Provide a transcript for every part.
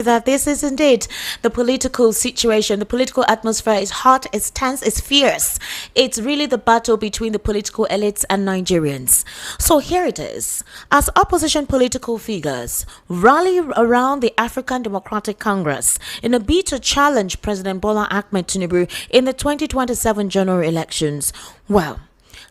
That this is indeed the political situation. The political atmosphere is hot, it's tense, it's fierce. It's really the battle between the political elites and Nigerians. So here it is. As opposition political figures rally around the African Democratic Congress in a bid to challenge President Bola Ahmed Tinubu in the 2027 general elections, well,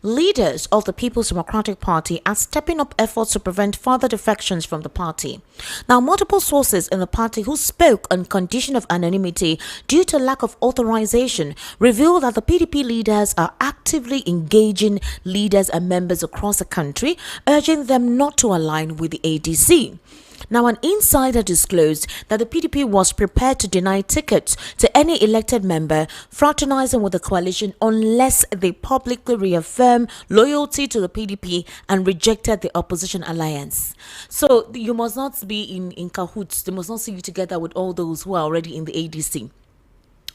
leaders of the People's Democratic Party are stepping up efforts to prevent further defections from the party. Now, multiple sources in the party who spoke on condition of anonymity due to lack of authorization reveal that the PDP leaders are actively engaging leaders and members across the country, urging them not to align with the ADC. Now, an insider disclosed that the PDP was prepared to deny tickets to any elected member fraternizing with the coalition unless they publicly reaffirm loyalty to the PDP and rejected the opposition alliance. So you must not be in cahoots. They must not see you together with all those who are already in the ADC.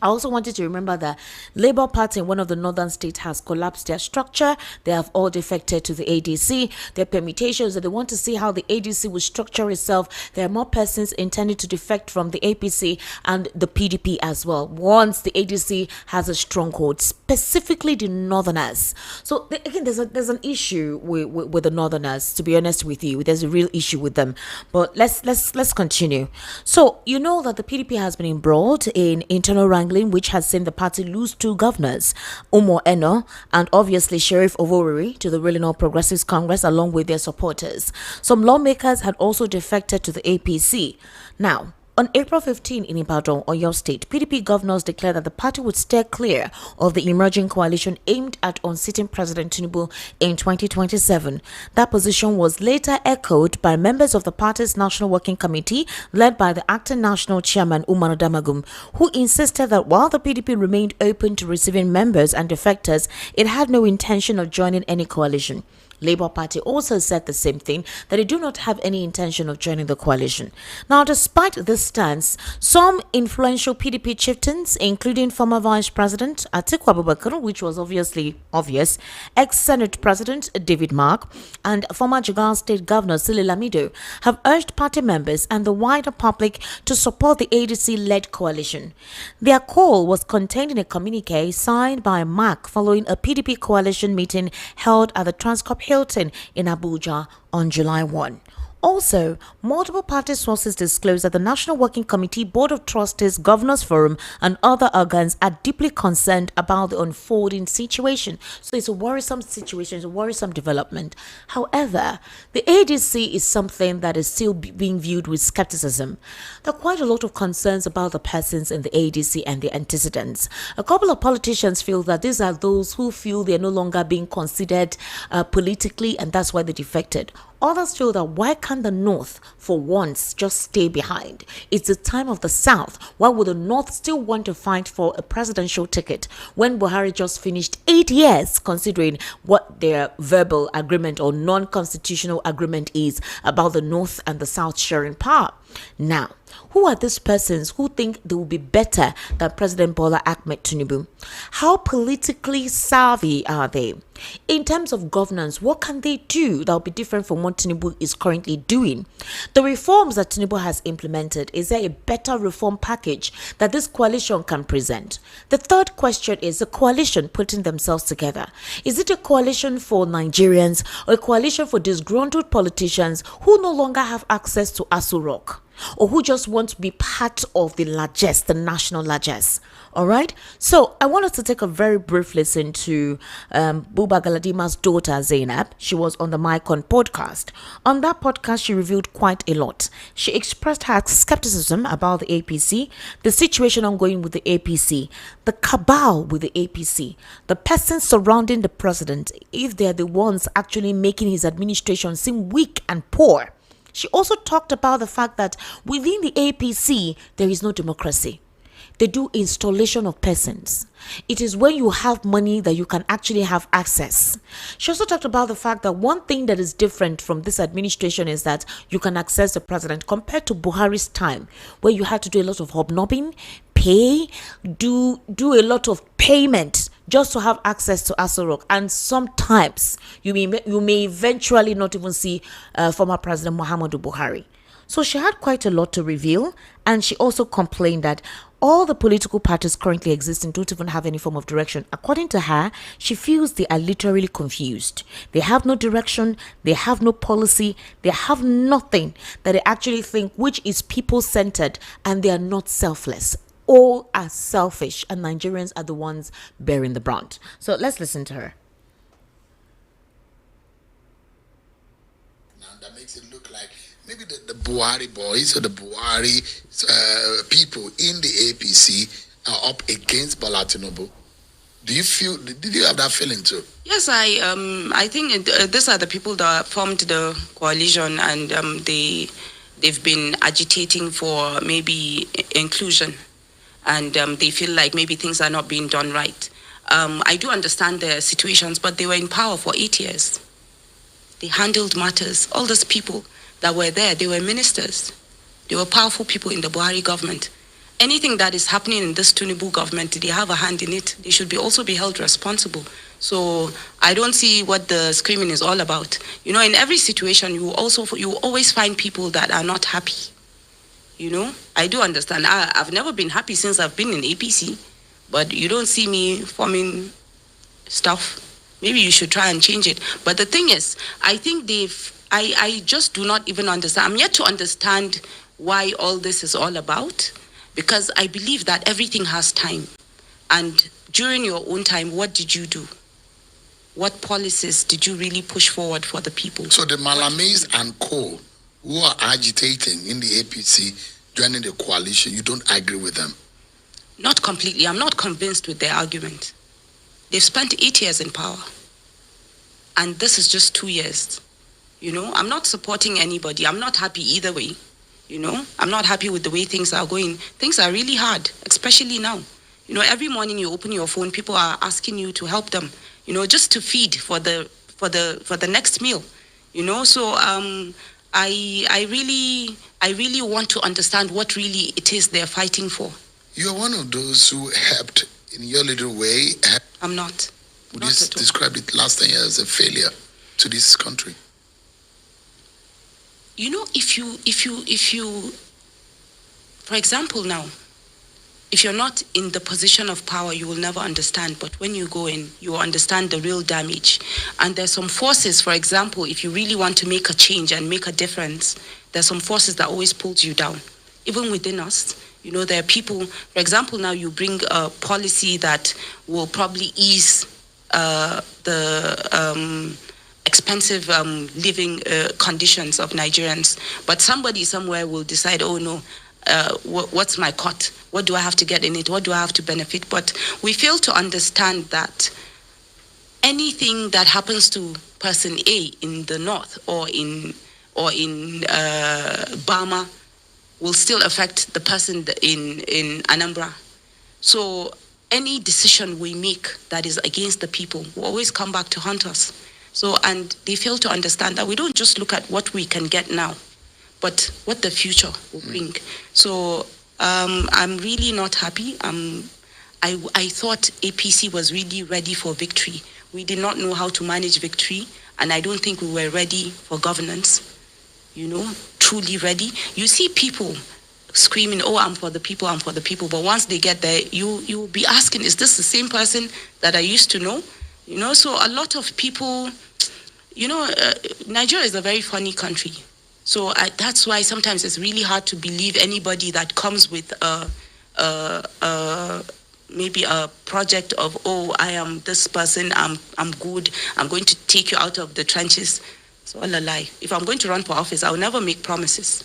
I also wanted to remember that Labour Party in one of the northern states has collapsed their structure. They have all defected to the ADC. Their permutations that they want to see how the ADC will structure itself. There are more persons intended to defect from the APC and the PDP as well. Once the ADC has a stronghold, specifically the northerners. So again, there's an issue with the northerners. To be honest with you, there's a real issue with them. But let's continue. So you know that the PDP has been embroiled in internal wrangling, which has seen the party lose two governors, Umo Eno and obviously Sheriff Ovoriri, to the ruling All Progressives Congress along with their supporters. Some lawmakers had also defected to the APC. Now, on April 15 in Ibadan, Oyo State, PDP governors declared that the party would steer clear of the emerging coalition aimed at unseating President Tinubu in 2027. That position was later echoed by members of the party's National Working Committee, led by the acting national chairman Umar Damagum, who insisted that while the PDP remained open to receiving members and defectors, it had no intention of joining any coalition. Labour Party also said the same thing, that they do not have any intention of joining the coalition. Now, despite this stance, some influential PDP chieftains, including former Vice President Atiku Abubakar, which was obviously obvious, ex-Senate President David Mark, and former Jigawa State Governor Sule Lamido, have urged party members and the wider public to support the ADC-led coalition. Their call was contained in a communique signed by Mark following a PDP coalition meeting held at the Transcorp Hilton in Abuja on July 1. Also, multiple party sources disclosed that the National Working Committee, Board of Trustees, Governors Forum, and other organs are deeply concerned about the unfolding situation. So it's a worrisome situation, it's a worrisome development. However, the ADC is something that is still being viewed with skepticism. There are quite a lot of concerns about the persons in the ADC and the antecedents. A couple of politicians feel that these are those who feel they are no longer being considered politically, and that's why they defected. Others feel that why can't the North, for once, just stay behind? It's the time of the South. Why would the North still want to fight for a presidential ticket when Buhari just finished 8 years, considering what their verbal agreement or non-constitutional agreement is about the North and the South sharing power? Now, who are these persons who think they will be better than President Bola Ahmed Tinubu? How politically savvy are they? In terms of governance, what can they do that will be different from what Tinubu is currently doing? The reforms that Tinubu has implemented, is there a better reform package that this coalition can present? The third question is the coalition putting themselves together. Is it a coalition for Nigerians or a coalition for disgruntled politicians who no longer have access to Aso Rock, or who just want to be part of the largesse, the national largesse? All right. So I want us to take a very brief listen to Zainab Galadima's daughter, Zainab. She was on the Mycon podcast. On that podcast, she revealed quite a lot. She expressed her skepticism about the APC, the situation ongoing with the APC, the cabal with the APC, the persons surrounding the president, if they're the ones actually making his administration seem weak and poor. She also talked about the fact that within the APC, there is no democracy. They do installation of persons. It is when you have money that you can actually have access. She also talked about the fact that one thing that is different from this administration is that you can access the president compared to Buhari's time, where you had to do a lot of hobnobbing, pay, do a lot of payment just to have access to Aso Rock. And sometimes you may eventually not even see former President Muhammadu Buhari. So she had quite a lot to reveal, and she also complained that all the political parties currently existing don't even have any form of direction. According to her, she feels they are literally confused. They have no direction, they have no policy, they have nothing that they actually think which is people-centered, and they are not selfless. All are selfish, and Nigerians are the ones bearing the brunt. So let's listen to her. Now that makes it look like maybe the Buhari boys or the Buhari people in the APC are up against Bola Tinubu. Did you have that feeling too? Yes, I think these are the people that formed the coalition, and they've been agitating for maybe inclusion, and they feel like maybe things are not being done right. I do understand their situations, but they were in power for 8 years. They handled matters. All those people that were there, they were ministers. They were powerful people in the Buhari government. Anything that is happening in this Tinubu government, they have a hand in it. They should also be held responsible. So I don't see what the screaming is all about. You know, in every situation, you always find people that are not happy. You know, I do understand. I've never been happy since I've been in APC, but you don't see me forming stuff. Maybe you should try and change it. But the thing is, I think I just do not even understand. I'm yet to understand why all this is all about, because I believe that everything has time. And during your own time, what did you do? What policies did you really push forward for the people? So the Malamis and co who are agitating in the APC joining the coalition, you don't agree with them? Not completely. I'm not convinced with their argument. They've spent 8 years in power. And this is just 2 years. You know, I'm not supporting anybody. I'm not happy either way. You know, I'm not happy with the way things are going. Things are really hard, especially now. You know, every morning you open your phone, people are asking you to help them, you know, just to feed for the next meal. You know, so I really want to understand what really it is they're fighting for. You're one of those who helped in your little way. I'm not. Would you describe it last 10 years as a failure to this country? You know, if you, for example now, if you're not in the position of power, you will never understand. But when you go in, you will understand the real damage. And there's some forces, for example, if you really want to make a change and make a difference, there's some forces that always pulls you down. Even within us, you know, there are people, for example, now you bring a policy that will probably ease the expensive living conditions of Nigerians. But somebody somewhere will decide, oh no, what's my cut? What do I have to get in it? What do I have to benefit? But we fail to understand that anything that happens to person A in the north or in Bama will still affect the person in Anambra. So any decision we make that is against the people will always come back to haunt us. So, and they fail to understand that we don't just look at what we can get now, but what the future will bring. So I'm really not happy. I thought APC was really ready for victory. We did not know how to manage victory, and I don't think we were ready for governance, you know, truly ready. You see people screaming, oh, I'm for the people, I'm for the people. But once they get there, you'll be asking, is this the same person that I used to know? You know, so a lot of people, you know, Nigeria is a very funny country. So that's why sometimes it's really hard to believe anybody that comes with maybe a project of, oh, I am this person, I'm good, I'm going to take you out of the trenches. So all a lie. If I'm going to run for office, I'll never make promises.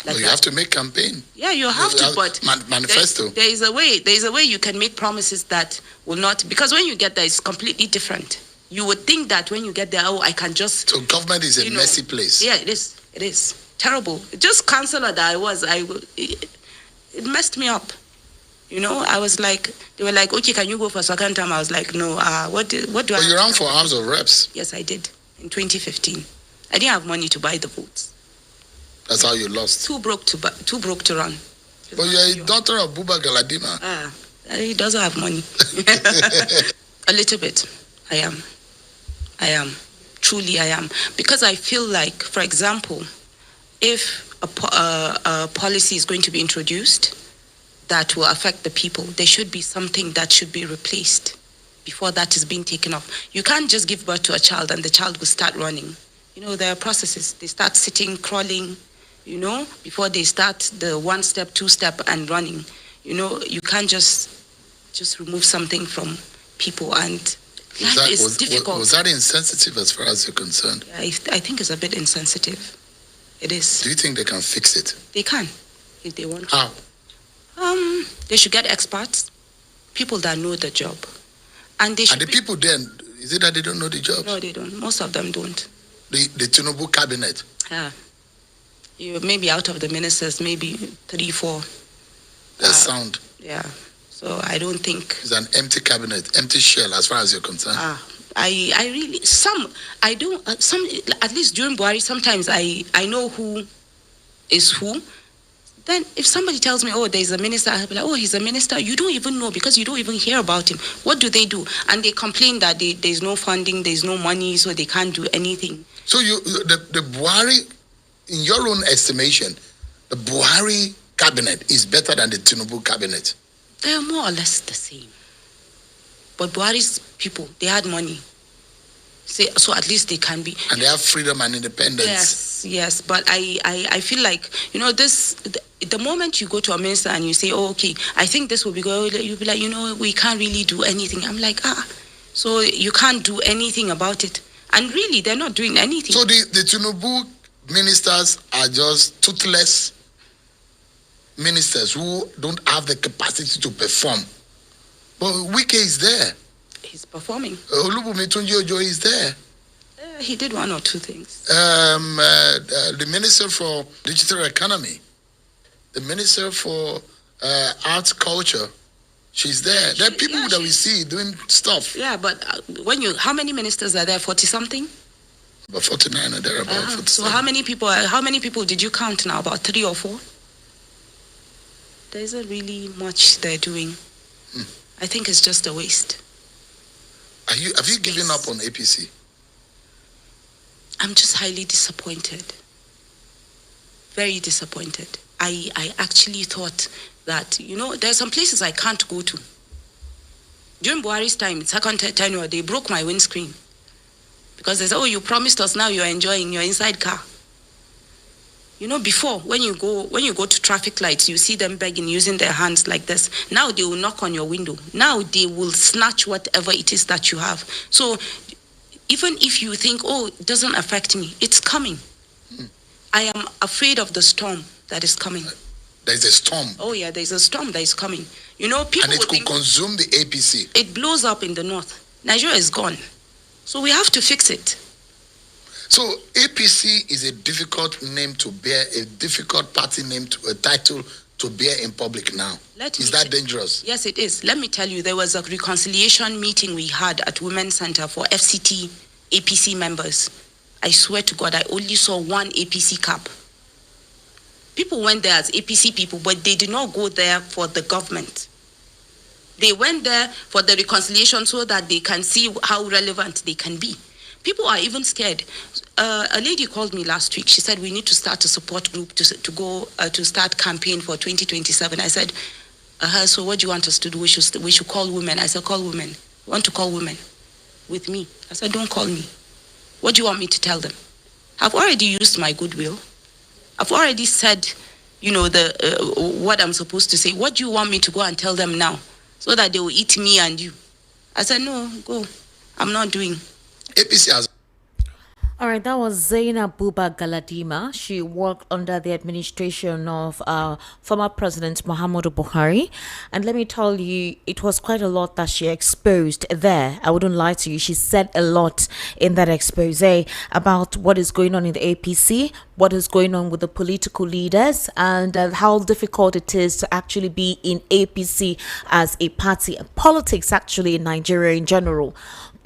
Like you have to make campaign. Yeah, you have to, but manifesto. There is a way you can make promises that will not, because when you get there, it's completely different. You would think that when you get there, oh, I can just. So government is a messy place. Yeah, it is. It is terrible. Just councillor that I was, it messed me up. You know, I was like, they were like, okay, can you go for a second time? I was like, no. What do I? But you ran for House of Reps. Yes, I did in 2015. I didn't have money to buy the votes. That's how you lost. Too broke to run. But you're a daughter of Buba Galadima. He doesn't have money. A little bit. I am. Truly I am. Because I feel like, for example, if a policy is going to be introduced that will affect the people, there should be something that should be replaced before that is being taken off. You can't just give birth to a child and the child will start running. There are processes. They start sitting, crawling, before they start the 1 step, 2 step and running. You can't just remove something from people, and life is difficult. Was that insensitive as far as you're concerned? I think it's a bit insensitive. It is. Do you think they can fix it? They can, if they want to. How? They should get experts, people that know the job. And they should. And the people then, is it that they don't know the job? No, they don't. Most of them don't. The Tinubu cabinet? Yeah. Maybe out of the ministers, maybe 3, 4. They're sound. Yeah. So I don't think. It's an empty cabinet, empty shell as far as you're concerned. I really, at least during Buhari, sometimes I know who is who. Then if somebody tells me, oh, there's a minister, I'll be like, oh, he's a minister. You don't even know because you don't even hear about him. What do they do? And they complain that there's no funding, there's no money, so they can't do anything. So the Buhari, in your own estimation, the Buhari cabinet is better than the Tinubu cabinet? They're more or less the same. But Buhari's people, they had money. So at least they can be. And they have freedom and independence. Yes. But I feel like, the moment you go to a minister and you say, oh, okay, I think this will be good, you'll be like, we can't really do anything. I'm like, so you can't do anything about it. And really, they're not doing anything. So the Tinubu ministers are just toothless ministers who don't have the capacity to perform. But Wike is there. He's performing. Olubunmi Tunji-Ojo is there. He did 1 or 2 things. The Minister for Digital Economy, the Minister for Arts Culture, she's there. There are people that we see doing stuff. Yeah, but how many ministers are there? 40-something? About 49 or thereabout. So how many people did you count now? About 3 or 4? There isn't really much they're doing. I think it's just a waste. Have you given up on APC? I'm just highly disappointed. Very disappointed. I actually thought that, there are some places I can't go to. During Buhari's time, second tenure, they broke my windscreen. Because they said, oh, you promised us, now you're enjoying your inside car. Before, when you go to traffic lights, you see them begging, using their hands like this. Now they will knock on your window. Now they will snatch whatever it is that you have. So even if you think, oh, it doesn't affect me, it's coming. I am afraid of the storm that is coming. There's a storm. Oh yeah, there's a storm that is coming. People and it could consume the APC. It blows up in the north. Nigeria is gone. So we have to fix it. So APC is a difficult name to bear, a difficult party name, a title to bear in public now. Is that dangerous? Yes, it is. Let me tell you, there was a reconciliation meeting we had at Women's Center for FCT APC members. I swear to God, I only saw 1 APC cap. People went there as APC people, but they did not go there for the government. They went there for the reconciliation so that they can see how relevant they can be. People are even scared. A lady called me last week. She said, we need to start a support group to go to start campaign for 2027. I said, so what do you want us to do? We should call women. I said, call women. You want to call women with me? I said, don't call me. What do you want me to tell them? I've already used my goodwill. I've already said, what I'm supposed to say. What do you want me to go and tell them now? So that they will eat me and you. I said, no, go. I'm not doing. APC has. All right, that was Zainab Galadima. She worked under the administration of former President Muhammadu Buhari. And let me tell you, it was quite a lot that she exposed there. I wouldn't lie to you. She said a lot in that expose about what is going on in the APC, what is going on with the political leaders, and how difficult it is to actually be in APC as a party and politics actually in Nigeria in general.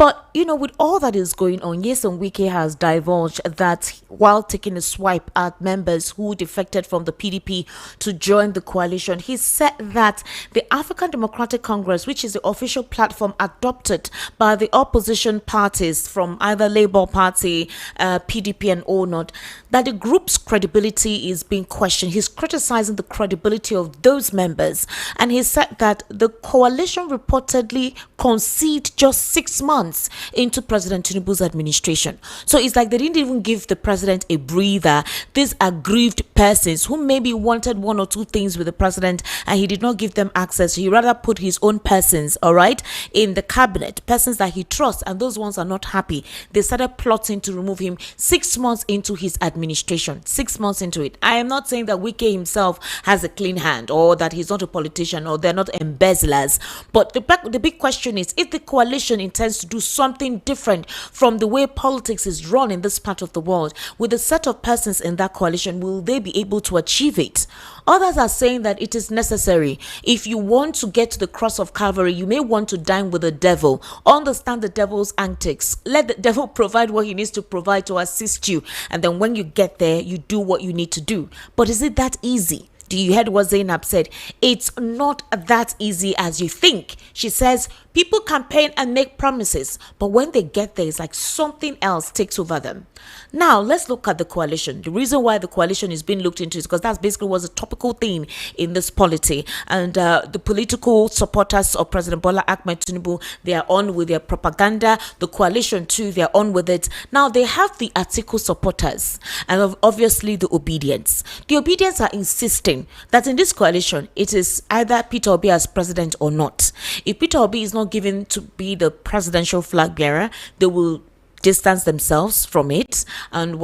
But, with all that is going on, Nyesom Wike has divulged that while taking a swipe at members who defected from the PDP to join the coalition, he said that the African Democratic Congress, which is the official platform adopted by the opposition parties from either Labour Party, PDP and all not, that the group's credibility is being questioned. He's criticizing the credibility of those members, and he said that the coalition reportedly conceived just 6 months into President Tinubu's administration. So it's like they didn't even give the president a breather. These aggrieved persons who maybe wanted one or two things with the president and he did not give them access, he rather put his own persons, all right, in the cabinet, persons that he trusts, and those ones are not happy. They started plotting to remove him 6 months into his administration. 6 months into it. I am not saying that Wike himself has a clean hand or that he's not a politician or they're not embezzlers, but the big question is, if the coalition intends to do something different from the way politics is run in this part of the world, with a set of persons in that coalition, will they be able to achieve it? Others are saying that it is necessary. If you want to get to the cross of Calvary, you may want to dine with the devil. Understand the devil's antics. Let the devil provide what he needs to provide to assist you. And then when you get there, you do what you need to do. But is it that easy? Do you hear what Zainab said? It's not that easy as you think. She says people campaign and make promises, but when they get there, it's like something else takes over them. Now, let's look at the coalition. The reason why the coalition is being looked into is because that's basically was a topical thing in this polity. And the political supporters of President Bola Ahmed Tinubu, they are on with their propaganda. The coalition too, they are on with it. Now, they have the Atiku supporters and obviously the obedience. The obedience are insisting that in this coalition, it is either Peter Obi as president or not. If Peter Obi is not given to be the presidential flag bearer, they will distance themselves from it and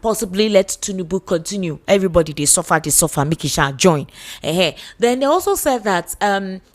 possibly let Tinubu continue. Everybody they suffer, make it join. Then they also said that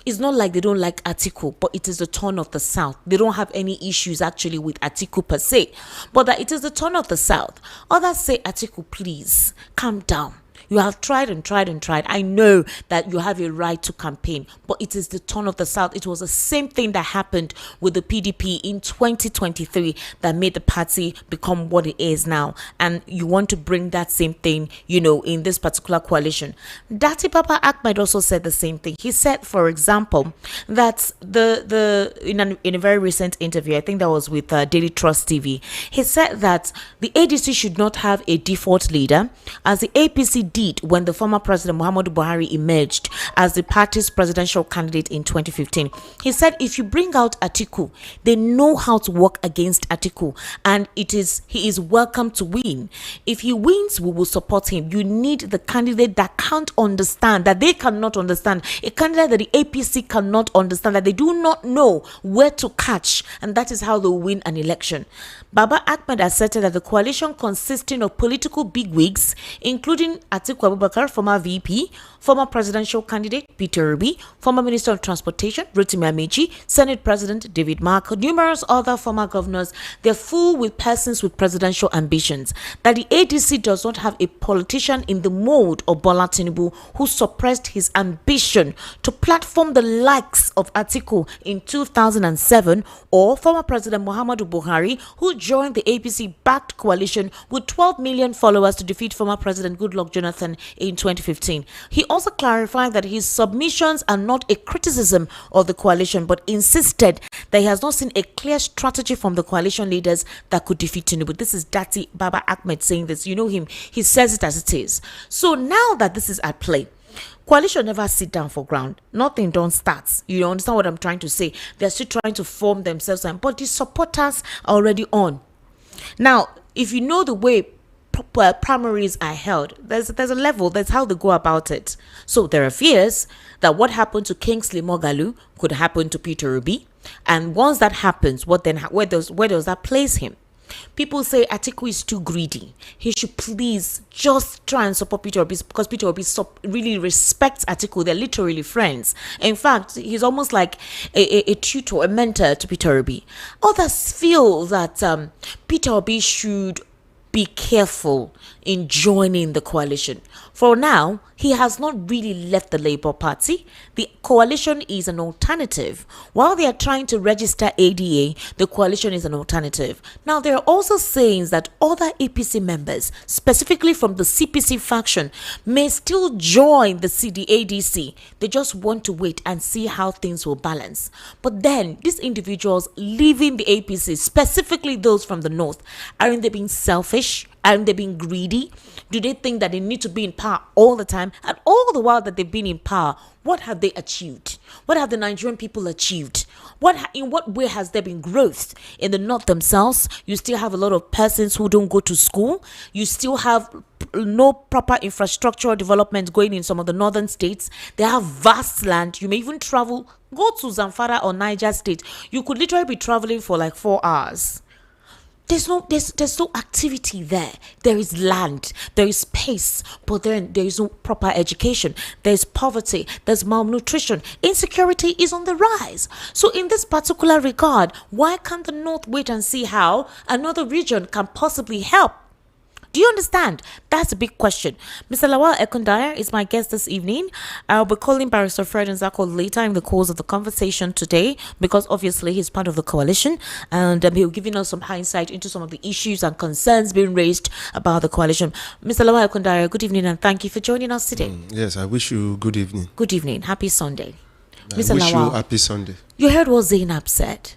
it's not like they don't like Atiku, but it is the turn of the South. They don't have any issues actually with Atiku per se, but that it is the turn of the South. Others say, Atiku, please calm down. You have tried and tried and tried. I know that you have a right to campaign, but it is the turn of the South. It was the same thing that happened with the PDP in 2023 that made the party become what it is now. And you want to bring that same thing, in this particular coalition. Dati Papa Ahmed also said the same thing. He said, for example, that in a very recent interview, I think that was with Daily Trust TV, he said that the ADC should not have a default leader, as the APC did when the former president Muhammadu Buhari emerged as the party's presidential candidate in 2015. He said if you bring out Atiku, they know how to work against Atiku, and he is welcome to win. If he wins, we will support him. You need the candidate that can't understand, that they cannot understand, a candidate that the APC cannot understand, that they do not know where to catch, and that is how they'll win an election. Baba Ahmed asserted that the coalition consisting of political bigwigs, including Atiku Abubakar, former VP, former presidential candidate Peter Obi, former Minister of Transportation Rotimi Amechi, Senate President David Mark, numerous other former governors, they're full with persons with presidential ambitions. That the ADC does not have a politician in the mold of Bola Tinubu who suppressed his ambition to platform the likes of Atiku in 2007, or former President Muhammadu Buhari, who joined the APC-backed coalition with 12 million followers to defeat former President Goodluck Jonathan in 2015. He also clarified that his submissions are not a criticism of the coalition, but insisted that he has not seen a clear strategy from the coalition leaders that could defeat Tinubu. This is Dati Baba Ahmed saying this. You know him. He says it as it is. So now that this is at play, coalition never sit down for ground. Nothing don't start. You understand what I'm trying to say? They're still trying to form themselves, but the supporters are already on. Now, if you know the way primaries are held, there's a level, that's how they go about it. So there are fears that what happened to Kingsley Moghalu could happen to Peter Obi, and once that happens, where does that place him? People say Atiku is too greedy. He should please just try and support Peter Obi, because Peter Obi really respects Atiku. They're literally friends. In fact, he's almost like a tutor, a mentor to Peter Obi. Others feel that Peter Obi should be careful in joining the coalition. For now, he has not really left the Labour Party. The coalition is an alternative. While they are trying to register ADA, the coalition is an alternative. Now, there are also sayings that other APC members, specifically from the CPC faction, may still join the CDADC. They just want to wait and see how things will balance. But then, these individuals leaving the APC, specifically those from the north, aren't they being selfish? Aren't they being greedy? Do they think that they need to be in power all the time? And all the while that they've been in power, what have they achieved? What have the Nigerian people achieved? In what way has there been growth? In the north themselves, you still have a lot of persons who don't go to school. You still have no proper infrastructural development going in some of the northern states. They have vast land. You may even go to Zamfara or Niger State. You could literally be traveling for like 4 hours. There's no activity there. There is land, there is space, but then there is no proper education. There's poverty, there's malnutrition, insecurity is on the rise. So in this particular regard, why can't the North wait and see how another region can possibly help? Do you understand? That's a big question. Mr. Lawal Ekundaya is my guest this evening. I'll be calling Barrister Fred Nzako later in the course of the conversation today, because obviously he's part of the coalition, and he'll give us some hindsight into some of the issues and concerns being raised about the coalition. Mr. Lawal Ekundaya, good evening and thank you for joining us today. Yes, I wish you good evening. Good evening. Happy Sunday. I wish you happy Sunday. You heard what Zainab said.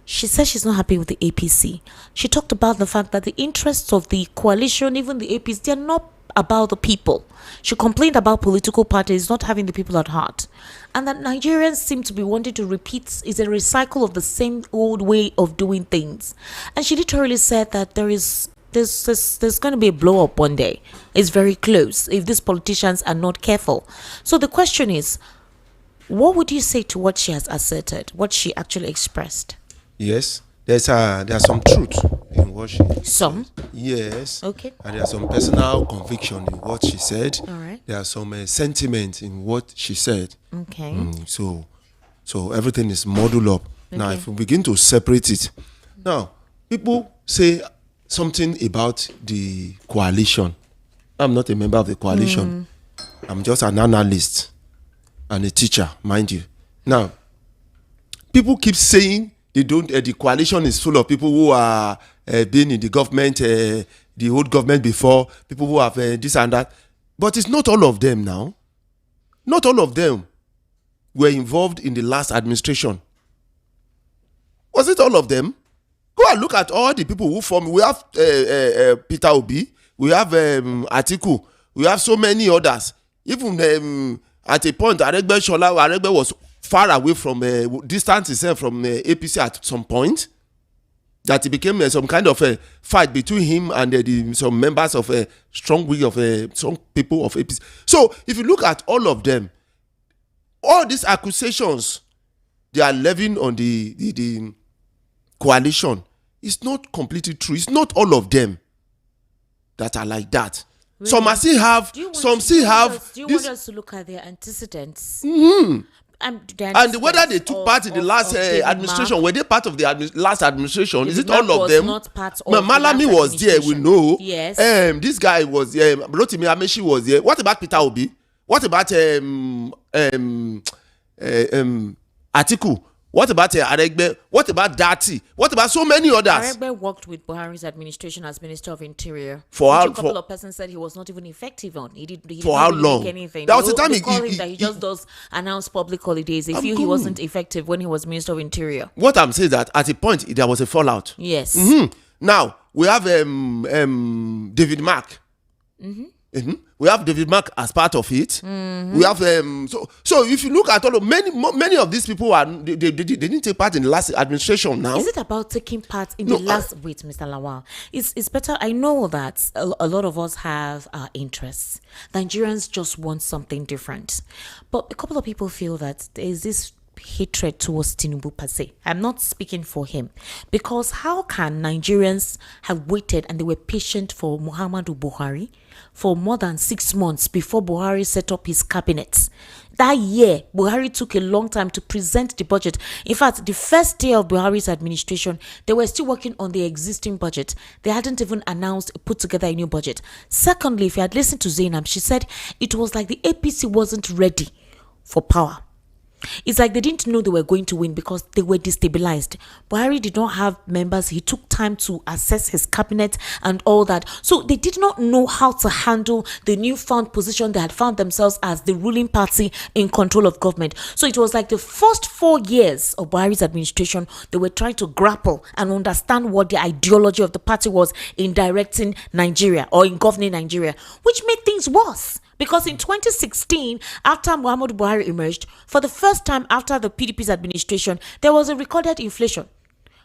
She said she's not happy with the APC. She talked about the fact that the interests of the coalition, even the APC, they're not about the people. She complained about political parties not having the people at heart. And that Nigerians seem to be wanting to repeat, is a recycle of the same old way of doing things. And she literally said that there's going to be a blow up one day. It's very close if these politicians are not careful. So the question is, what would you say to what she has asserted, what she actually expressed? Yes, there's some truth in what she Some? said. Yes. Okay. And there's some personal conviction in what she said. All right. There's some sentiment in what she said. Okay. So everything is modeled up. Now, Okay. if we begin to separate it, now people say something about the coalition. I'm not a member of the coalition. I'm just an analyst and a teacher, mind you. Now, people keep saying they don't. The coalition is full of people who are been in the government, the old government before. People who have this and that, but it's not all of them now. Not all of them were involved in the last administration. Was it all of them? Go and look at all the people who formed. We have Peter Obi. We have Atiku. We have so many others. Even at a point, Aregbe was far away from distance himself from APC at some point, that it became some kind of a fight between him and some members of a strong wing of some people of APC. So if you look at all of them, all these accusations they are levying on the coalition is not completely true. It's not all of them that are like that. Really? Some still have. Do you want us to look at their antecedents? And whether they took part in the last administration, were they part of the last administration? Is it all of them? Not part of Malami was there, we know. Yes. This guy was there. Rotimi Amechi was there. What about Peter Obi? What about Atiku? What about Aregbe? What about Dati? What about so many others? Aregbe worked with Buhari's administration as Minister of Interior. A couple of persons said he was not even effective on. He didn't how really long? Make anything. That was the time they call him that he just does announce public holidays. They feel he wasn't effective when he was Minister of Interior. What I'm saying is that at a point there was a fallout. Yes. Now we have David Mark. We have David Mark as part of it. We have so if you look at all of many of these people they didn't take part in the last administration. Now is it about taking part in the last? Wait, Mr. Lawal, it's better. I know that a lot of us have our interests. Nigerians just want something different, but a couple of people feel that there is this hatred towards Tinubu per se. I'm not speaking for him, because how can Nigerians have waited and they were patient for Muhammadu Buhari for more than 6 months before Buhari set up his cabinet? That year, Buhari took a long time to present the budget. In fact, the first day of Buhari's administration, they were still working on the existing budget. They hadn't even put together a new budget. Secondly, if you had listened to Zainab, she said it was like the APC wasn't ready for power. It's like they didn't know they were going to win because they were destabilized. Buhari did not have members. He took time to assess his cabinet and all that. So they did not know how to handle the newfound position they had found themselves as the ruling party in control of government. So it was like the first 4 years of Buhari's administration, they were trying to grapple and understand what the ideology of the party was in directing Nigeria or in governing Nigeria, which made things worse. Because in 2016, after Muhammadu Buhari emerged, for the first time after the PDP's administration, there was a recorded inflation.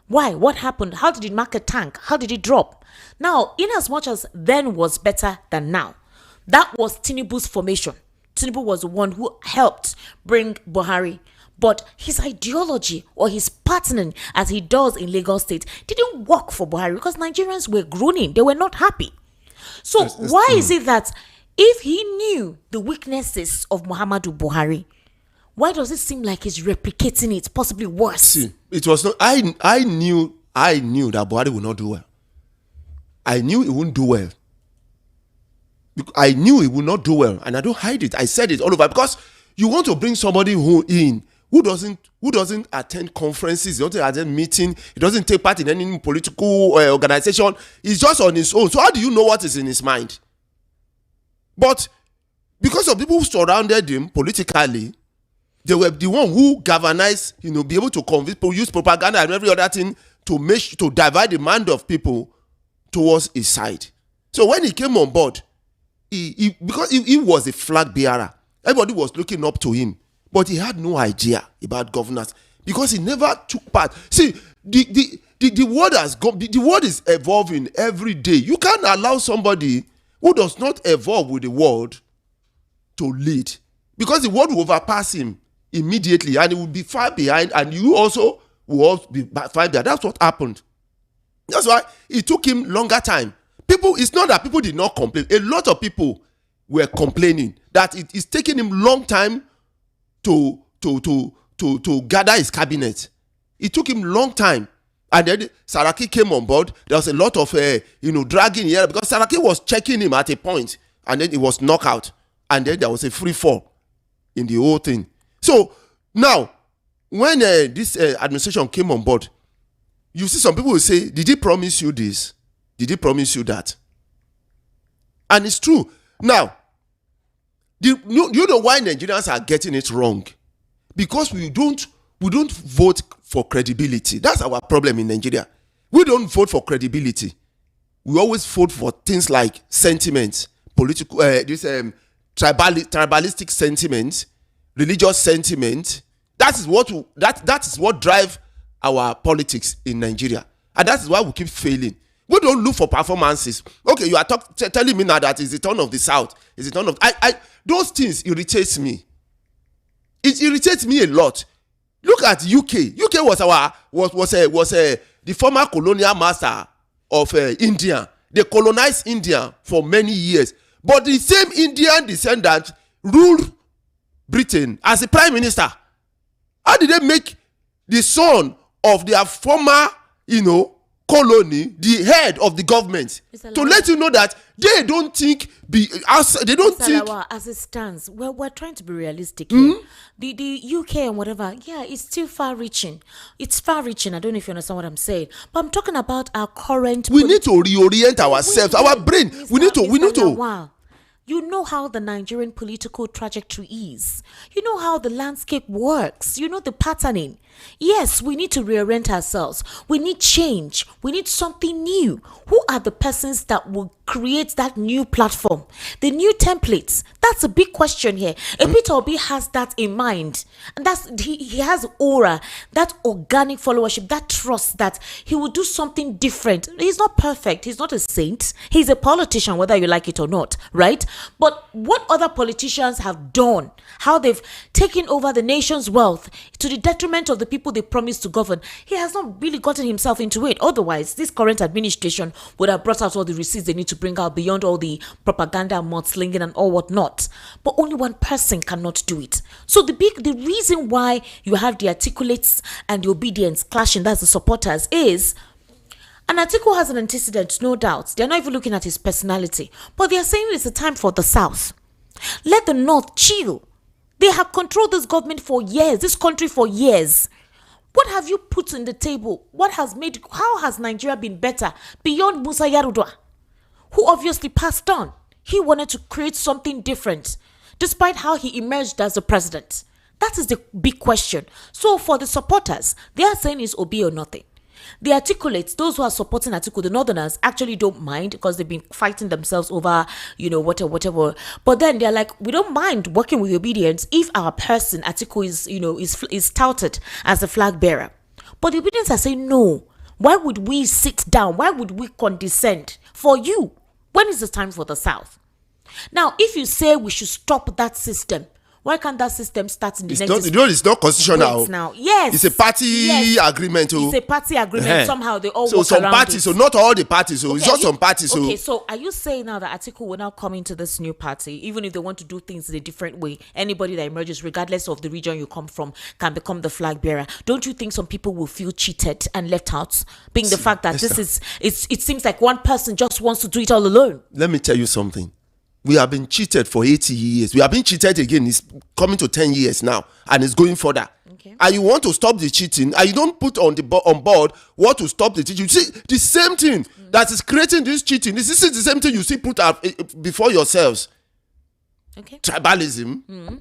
Why? What happened? How did the market tank? How did it drop? Now, in as much as then was better than now, that was Tinubu's formation. Tinubu was the one who helped bring Buhari. But his ideology or his patterning, as he does in Lagos State, didn't work for Buhari because Nigerians were groaning. They were not happy. So why is it that if he knew the weaknesses of Muhammadu Buhari, why does it seem like he's replicating it, possibly worse? See, it was not. I knew that Buhari would not do well. I knew he wouldn't do well. I knew he would not do well, and I don't hide it. I said it all over because you want to bring somebody who doesn't attend conferences, he doesn't attend meeting, he doesn't take part in any political organization. He's just on his own. So how do you know what is in his mind? But because of people who surrounded him politically, they were the one who galvanized, be able to convince people, use propaganda and every other thing to divide the mind of people towards his side. So when he came on board, because he was a flag bearer, everybody was looking up to him, but he had no idea about governance because he never took part. See, the world has gone. The world is evolving every day. You can't allow somebody who does not evolve with the world to lead, because the world will overpass him immediately and he will be far behind, and you also will also be far behind. That's what happened. That's why it took him longer time. It's not that people did not complain. A lot of people were complaining that it is taking him long time to gather his cabinet. It took him long time. And then Saraki came on board. There was a lot of dragging here because Saraki was checking him at a point, and then it was knockout, and then there was a free fall in the whole thing. So now, when this administration came on board, you see some people will say, "Did he promise you this? Did he promise you that?" And it's true. Now, you know why Nigerians are getting it wrong? Because we don't vote for credibility. That's our problem in Nigeria. We don't vote for credibility. We always vote for things like sentiments, political, tribalistic sentiments, religious sentiment. That is what drive our politics in Nigeria, and that is why we keep failing. We don't look for performances. Okay, you are telling me now that is the turn of the South. Is the turn of those things irritates me. It irritates me a lot. Look at UK. UK was the former colonial master of India. They colonized India for many years, but the same Indian descendant ruled Britain as a prime minister. How did they make the son of their former, colony the head of the government? To let you know that they don't think as it stands. We're trying to be realistic here. The UK and whatever, it's still far-reaching. It's far-reaching. I don't know if you understand what I'm saying, but I'm talking about our current. We need to reorient ourselves, our brain. We need to. Wow. You know how the Nigerian political trajectory is. You know how the landscape works. You know the patterning. Yes, we need to reorient ourselves. We need change. We need something new. Who are the persons that will create that new platform, the new templates? That's a big question here. Peter Obi has that in mind, and he has aura, that organic followership, that trust that he will do something different. He's not perfect. He's not a saint. He's a politician, whether you like it or not, right? But what other politicians have done, how they've taken over the nation's wealth to the detriment of the people they promised to govern, he has not really gotten himself into it. Otherwise, this current administration would have brought out all the receipts they need to bring out beyond all the propaganda, mudslinging, and all whatnot. But only one person cannot do it. So the reason why you have the articulates and the obedience clashing, that's the supporters, is and Atiku has an antecedent, no doubt. They're not even looking at his personality, but they are saying it's a time for the South. Let the North chill. They have controlled this government for years, this country for years. What have you put on the table? How has Nigeria been better beyond Musa Yar'Adua, who obviously passed on? He wanted to create something different, despite how he emerged as the president. That is the big question. So for the supporters, they are saying it's Obi or nothing. The articulates, those who are supporting Atiku, the Northerners, actually don't mind because they've been fighting themselves over, whatever. But then they're like, we don't mind working with obedience if our person, Atiku, is touted as a flag bearer. But the obedience are saying, no. Why would we sit down? Why would we condescend for you? When is the time for the South? Now, if you say we should stop that system, why can't that system start in the next? It's not constitutional now. Yes, it's a party agreement. It's a party agreement. Somehow they all so work some around parties. it. So not all the parties. So it's just some parties. Okay, so are you saying now that Atiku will now come into this new party, even if they want to do things in a different way? Anybody that emerges, regardless of the region you come from, can become the flag bearer. Don't you think some people will feel cheated and left out, being the fact that it seems like one person just wants to do it all alone? Let me tell you something. We have been cheated for 80 years. We have been cheated again. It's coming to 10 years now, and it's going further. Okay. And you want to stop the cheating, and you don't put on board what to stop the cheating. You see, the same thing that is creating this cheating. This is the same thing you see put up before yourselves. Okay. Tribalism.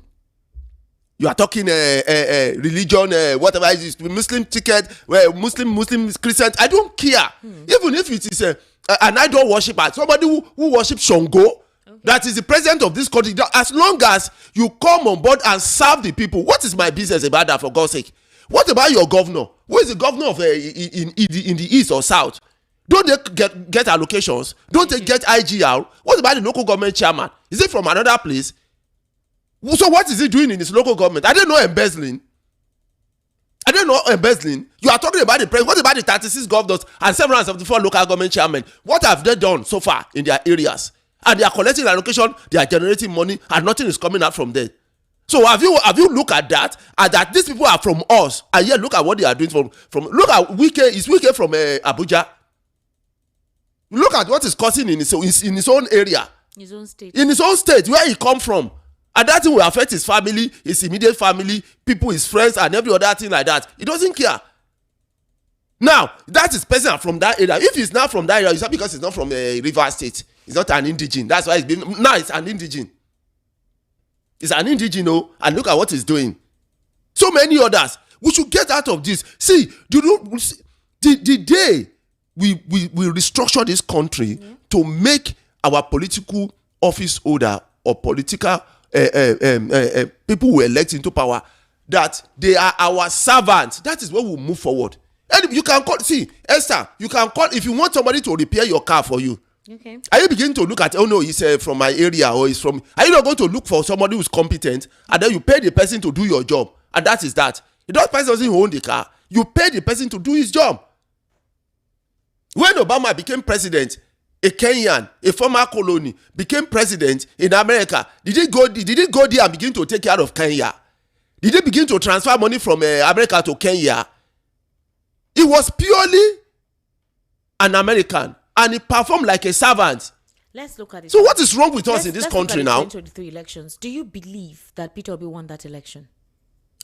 You are talking religion, whatever it is, Muslim ticket, Muslim, Christian. I don't care. Even if it is an idol worshiper, somebody who worships Shango. That is the president of this country. As long as you come on board and serve the people, what is my business about that, for God's sake? What about your governor? Who is the governor of in the east or south? Don't they get allocations? Don't they get IGR? What about the local government chairman? Is it from another place? So what is he doing in his local government? I don't know embezzling. You are talking about the president. What about the 36 governors and 774 local government chairmen? What have they done so far in their areas? And they are collecting allocation, they are generating money, and nothing is coming out from there. So have you looked at that? And that these people are from us, and yet look at what they are doing from look at Wike. Is Wike from Abuja? Look at what is causing in his own area, in his own state where he come from, and that thing will affect his family, his immediate family, people, his friends, and every other thing like that. He doesn't care. Now that is person from that area. If he's not from that area, it's not because he's not from River State. It's not an indigene. That's why it's an indigene. It's an indigene, and look at what he's doing. So many others. We should get out of this. See, the day we restructure this country to make our political office holder or political people who elect into power, that they are our servants, that is when we move forward. And you can call, Esther, you can call if you want somebody to repair your car for you. Okay. Are you beginning to look at, he's from my area, or he's from, are you not going to look for somebody who's competent, and then you pay the person to do your job, and that is that. The person doesn't own the car. You pay the person to do his job. When Obama became president, a Kenyan, a former colony, became president in America, did he go there and begin to take care of Kenya? Did he begin to transfer money from America to Kenya? He was purely an American, and he performed like a servant. Let's look at it. So what is wrong with us in this country now? 2023 elections. Do you believe that Peter Obi won that election?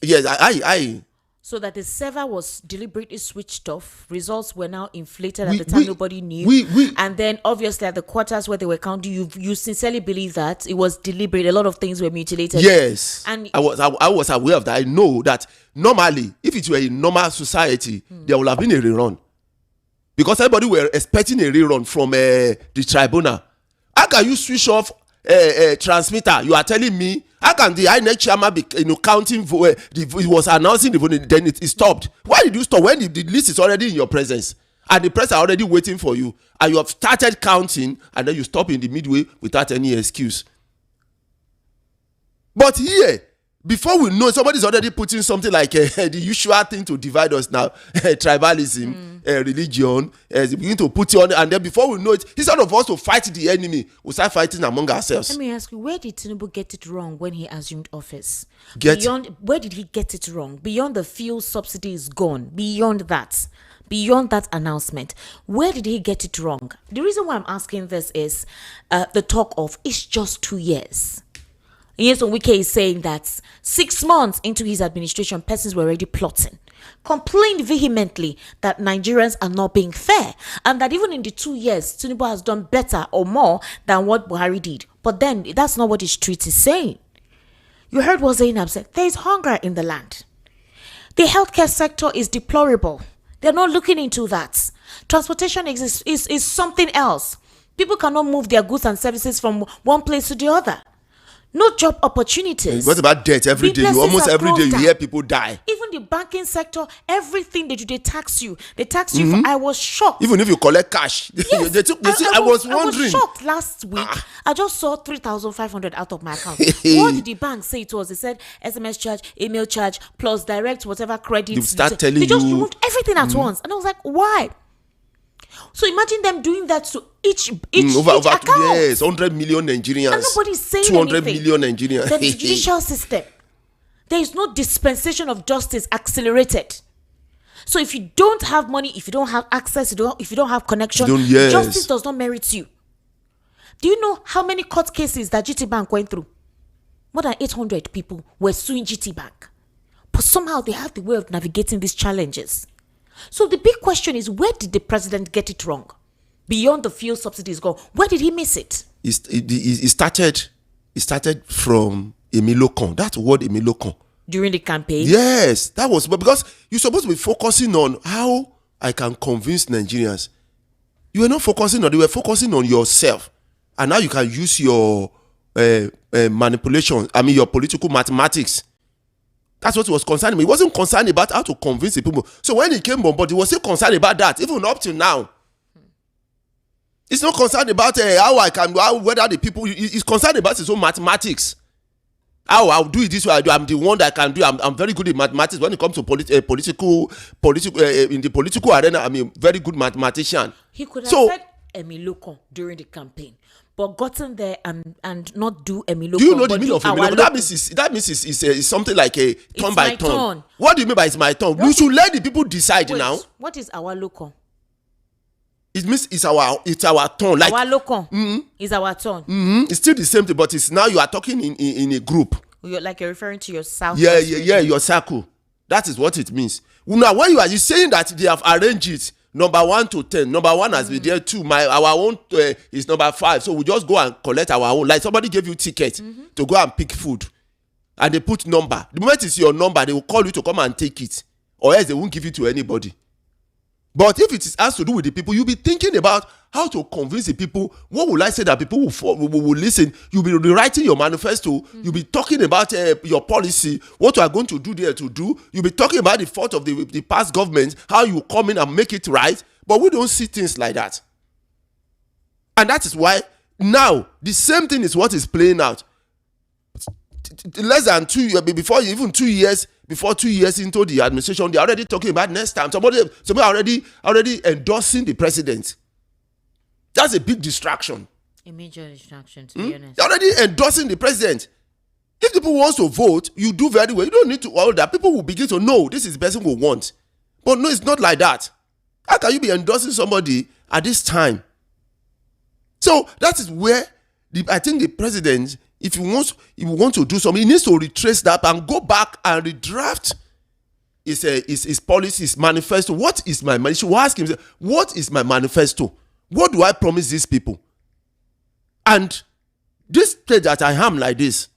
Yes, I So that the server was deliberately switched off. Results were now inflated at the time nobody knew. And then obviously at the quarters where they were counting, you sincerely believe that it was deliberate. A lot of things were mutilated. Yes. And I was aware of that. I know that normally, if it were a normal society, there would have been a rerun. Because everybody were expecting a rerun from the tribunal. How can you switch off a transmitter? You are telling me, how can the INEC chairman be counting he was announcing the vote, then it stopped? Why did you stop when the list is already in your presence and the press are already waiting for you and you have started counting and then you stop in the midway without any excuse? But here, before we know, somebody's already putting something like the usual thing to divide us now, tribalism, religion, begin to put it on, and then before we know it, instead of us to fight the enemy, we start fighting among ourselves. Let me ask you, where did Tinubu get it wrong when he assumed office? Where did he get it wrong? Beyond the fuel subsidy is gone. Beyond that announcement, where did he get it wrong? The reason why I'm asking this is the talk of it's just 2 years. Yes, Wike is saying that 6 months into his administration, persons were already plotting, complained vehemently that Nigerians are not being fair, and that even in the 2 years, Tinubu has done better or more than what Buhari did. But then, that's not what his tweet is saying. You heard what Zainab said. There is hunger in the land. The healthcare sector is deplorable. They're not looking into that. Transportation is something else. People cannot move their goods and services from one place to the other. No job opportunities. What about debt every day? Almost every day you hear people die. Even the banking sector, everything they do, they tax you. They tax you. I was shocked. Even if you collect cash. Yes, I was wondering. I was shocked last week. I just saw 3,500 out of my account. What did the bank say it was? They said SMS charge, email charge, plus direct whatever credit. They start telling you. They just removed everything at once. And I was like, why? So imagine them doing that to each account. Yes, 100 million Nigerians. And nobody's saying 200 anything. million Nigerians. The judicial system. There is no dispensation of justice accelerated. So if you don't have money, if you don't have access, if you don't have connection, justice does not merit you. Do you know how many court cases that GT Bank went through? More than 800 people were suing GT Bank. But somehow they have the way of navigating these challenges. So the big question is, where did the president get it wrong? Beyond the fuel subsidies go, where did he miss it? It started from Emilokon. That's what Emilokon. During the campaign? Yes, that was because you're supposed to be focusing on how I can convince Nigerians. You were not focusing on, you were focusing on yourself. And now you can use your manipulation, your political mathematics. That's what he was concerned about. He wasn't concerned about how to convince the people. So when he came on board, he was still concerned about that, even up till now. He's not concerned about whether the people, he's concerned about his own mathematics. How I'll do it this way, I'm the one that can do. I'm very good in mathematics. When it comes to political in the political arena, I'm a very good mathematician. He could have said Emilokon during the campaign, but gotten there and not do Emilokon. Do you know the meaning of Emilokon? That means it's something like a turn by turn. What do you mean by it's my turn? You should let the people decide now. What is our lokon? It means it's our turn. Like our lokon is our turn. It's still the same thing, but it's now you are talking in a group. You're referring to your south. Yeah, your circle. That is what it means. Now, when you saying that they have arranged it. Number 1 to 10. Number 1 has been there too. Our own is number 5. So we just go and collect our own. Like somebody gave you ticket to go and pick food, and they put number. The moment it's your number, they will call you to come and take it, or else they won't give it to anybody. But if it has to do with the people, you'll be thinking about how to convince the people. What will I say that people will listen? You'll be rewriting your manifesto. You'll be talking about your policy, what you are going to do there to do. You'll be talking about the fault of the past government, how you come in and make it right. But we don't see things like that. And that is why now the same thing is what is playing out. Less than 2 years, before 2 years, before 2 years into the administration, they're already talking about next time. Somebody already endorsing the president. That's a big distraction. A major distraction, to be honest. They're already endorsing the president. If people want to vote, you do very well. You don't need to all that. People will begin to know this is the person we want. But no, it's not like that. How can you be endorsing somebody at this time? So that is where I think the president, if he wants to do something, he needs to retrace that and go back and redraft his policy, his manifesto. What is my manifesto? You should ask himself, what is my manifesto? What do I promise these people? And this stage that I am like this,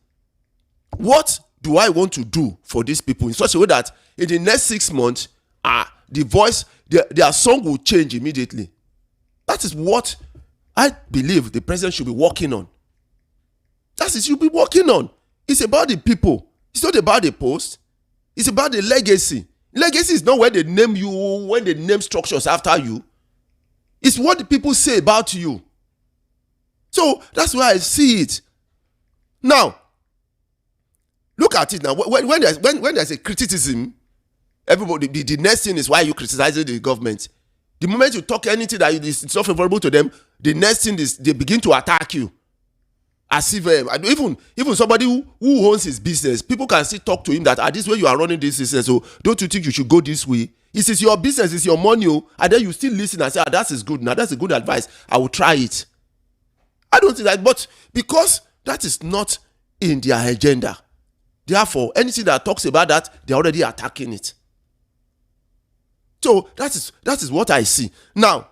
what do I want to do for these people in such a way that in the next 6 months, the voice, their song will change immediately? That is what I believe the president should be working on. That's what he should be working on. It's about the people. It's not about the post. It's about the legacy. Legacy is not when they name you, when they name structures after you. It's what the people say about you. So that's why I see it. Now, look at it now. When there's a criticism, everybody, the next thing is why you criticizing the government. The moment you talk anything that is not favorable to them, the next thing is they begin to attack you. As if even somebody who owns his business, people can still talk to him that this way you are running this business, so don't you think you should go this way? It is your business, it's your money, and then you still listen and say, that is good. Now that's a good advice. I will try it. I don't think that, but because that is not in their agenda, therefore anything that talks about that, they're already attacking it. So that is what I see. Now,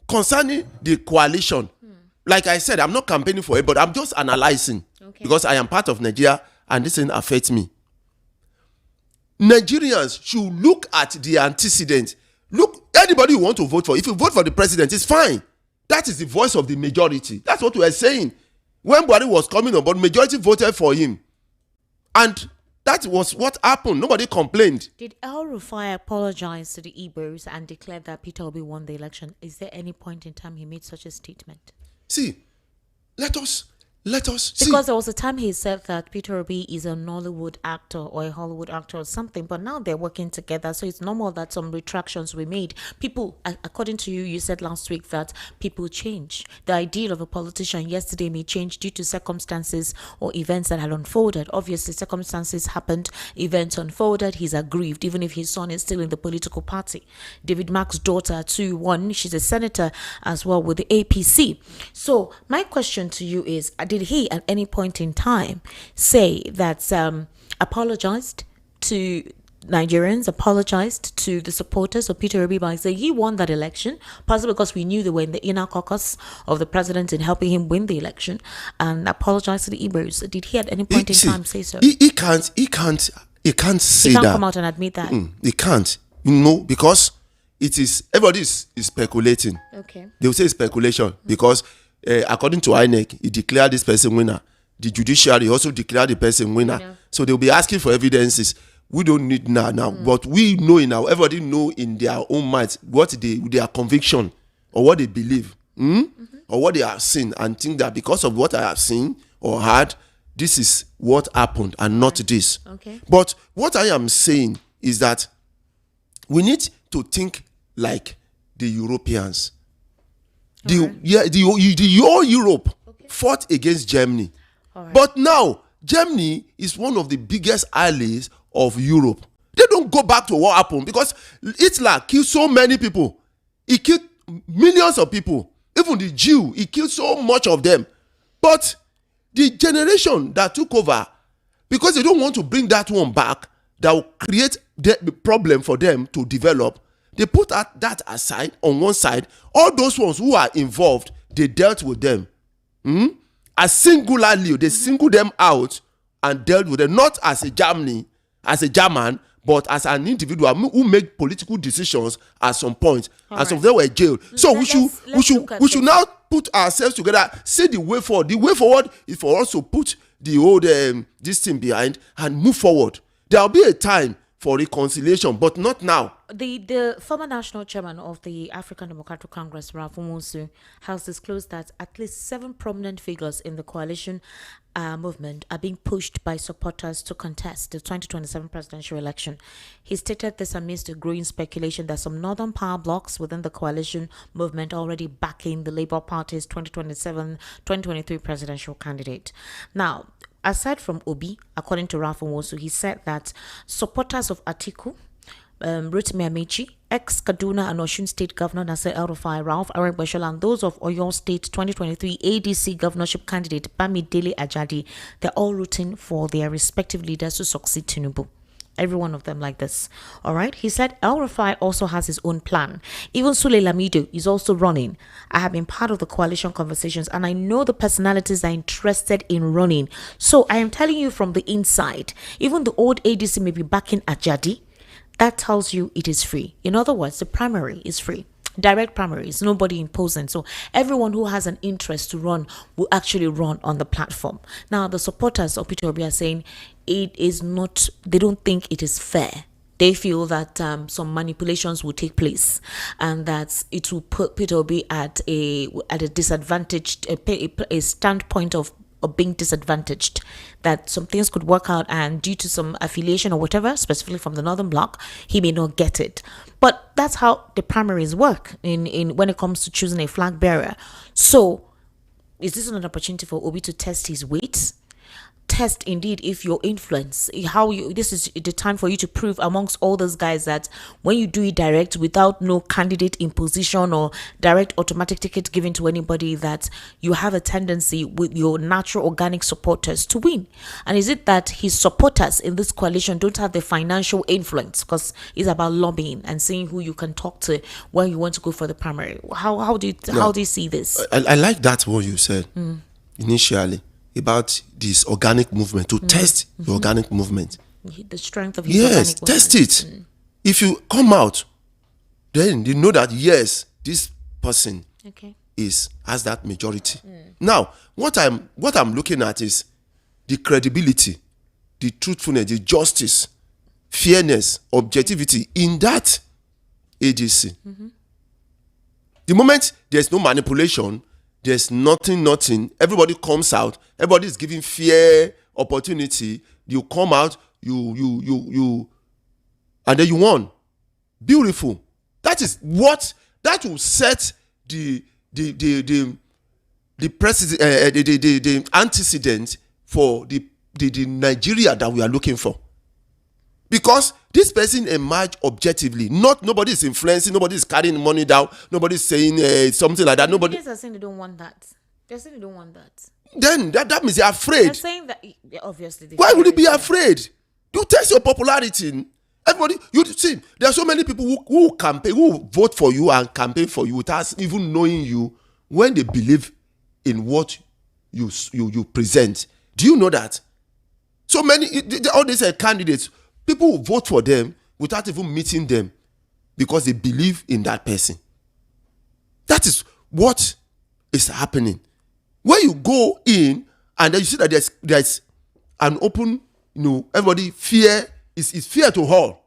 concerning the coalition, like I said, I'm not campaigning for it, but I'm just analyzing because I am part of Nigeria and this thing affects me. Nigerians should look at the antecedent. Look, anybody you want to vote for, if you vote for the president, it's fine. That is the voice of the majority. That's what we are saying. When Buhari was coming on board, majority voted for him. And that was what happened. Nobody complained. Did El Rufai apologize to the Igbos and declare that Peter Obi won the election? Is there any point in time he made such a statement? See, let us see. Because there was a time he said that Peter Obi is a Nollywood actor or a Hollywood actor or something, but now they're working together, so it's normal that some retractions were made. People, according to you, you said last week that people change. The ideal of a politician yesterday may change due to circumstances or events that had unfolded. Obviously, circumstances happened, events unfolded, he's aggrieved, even if his son is still in the political party. David Mark's daughter, too, she's a senator as well with the APC. So my question to you is, did he at any point in time say that apologized to Nigerians, apologized to the supporters of Peter Obi by saying he won that election, possibly because we knew they were in the inner caucus of the president in helping him win the election, and apologized to the Igbos? Did he at any point in time say so? He can't say that. He can't come out and admit that. He can't. Because it is, everybody is speculating. Okay. They will say speculation because according to INEC, he declared this person winner. The judiciary also declared the person winner. Yeah. So they'll be asking for evidences. We don't need now. But we know everybody know in their own minds what their conviction or what they believe, or what they have seen, and think that because of what I have seen or heard, this is what happened and not this. Okay. But what I am saying is that we need to think like the Europeans. The whole Europe fought against Germany. Right. But now, Germany is one of the biggest allies of Europe. They don't go back to what happened because Hitler killed so many people. He killed millions of people. Even the Jew, he killed so much of them. But the generation that took over, because they don't want to bring that one back, that will create the problem for them to develop, they put that aside on one side. All those ones who are involved, they dealt with them. As singularly, they singled them out and dealt with them, not as a German, but as an individual who made political decisions at some point. And some of them were jailed. So we should now put ourselves together, see the way forward. The way forward is for us to put the old this thing behind and move forward. There will be a time for reconciliation, but not now. The former national chairman of the African Democratic Congress, Ralph Umusu, has disclosed that at least 7 prominent figures in the coalition movement are being pushed by supporters to contest the 2027 presidential election. He stated this amidst a growing speculation that some northern power blocks within the coalition movement are already backing the Labour Party's 2023 presidential candidate. Now, aside from Obi, according to Ralph Umusu, he said that supporters of Atiku, Rotimi Amechi, ex-Kaduna and Osun State Governor Nasir El-Rufai, Ralph Aregbesola, and those of Oyo State 2023 ADC governorship candidate Bamidele Ajadi, they're all rooting for their respective leaders to succeed Tinubu. Every one of them like this. All right. He said El Rufai also has his own plan. Even Sule Lamido is also running. I have been part of the coalition conversations and I know the personalities are interested in running. So I am telling you from the inside, even the old ADC may be backing Ajadi. That tells you it is free. In other words, the primary is free. Direct primaries, nobody imposing. So everyone who has an interest to run will actually run on the platform. Now, the supporters of Peter Obi are saying it is not, they don't think it is fair. They feel that some manipulations will take place and that it will put Peter Obi at a disadvantaged, a standpoint of being disadvantaged, that some things could work out and due to some affiliation or whatever, specifically from the Northern Bloc, he may not get it. But that's how the primaries work in when it comes to choosing a flag bearer. So is this an opportunity for Obi to test his weight? Test indeed if your influence, this is the time for you to prove amongst all those guys that when you do it direct without no candidate in position or direct automatic ticket given to anybody, that you have a tendency with your natural organic supporters to win. And is it that his supporters in this coalition don't have the financial influence, because it's about lobbying and seeing who you can talk to when you want to go for the primary? How do you see this? I like that what you said initially about this organic movement, to test the organic movement. The strength of his organic movement. Test it. If you come out, then you know that yes, this person has that majority. Now, what I'm looking at is the credibility, the truthfulness, the justice, fairness, objectivity in that ADC. The moment there's no manipulation, there's nothing, everybody comes out, everybody is giving fair opportunity, you come out, you and then you won. Beautiful. That is what that will set the precedent, the antecedent for the Nigeria that we are looking for. Because this person emerged objectively. Nobody is influencing, nobody is carrying money down, nobody is saying something like that. Nobody. They're saying they don't want that. They're saying they don't want that. Then that means they're afraid. They're saying that obviously. Why would you be afraid? You test your popularity. Everybody, you see, there are so many people who campaign, who vote for you and campaign for you without even knowing you, when they believe in what you present. Do you know that? So many, all these candidates, people will vote for them without even meeting them because they believe in that person. That is what is happening. When you go in and then you see that there's an open, everybody fear is fear to all.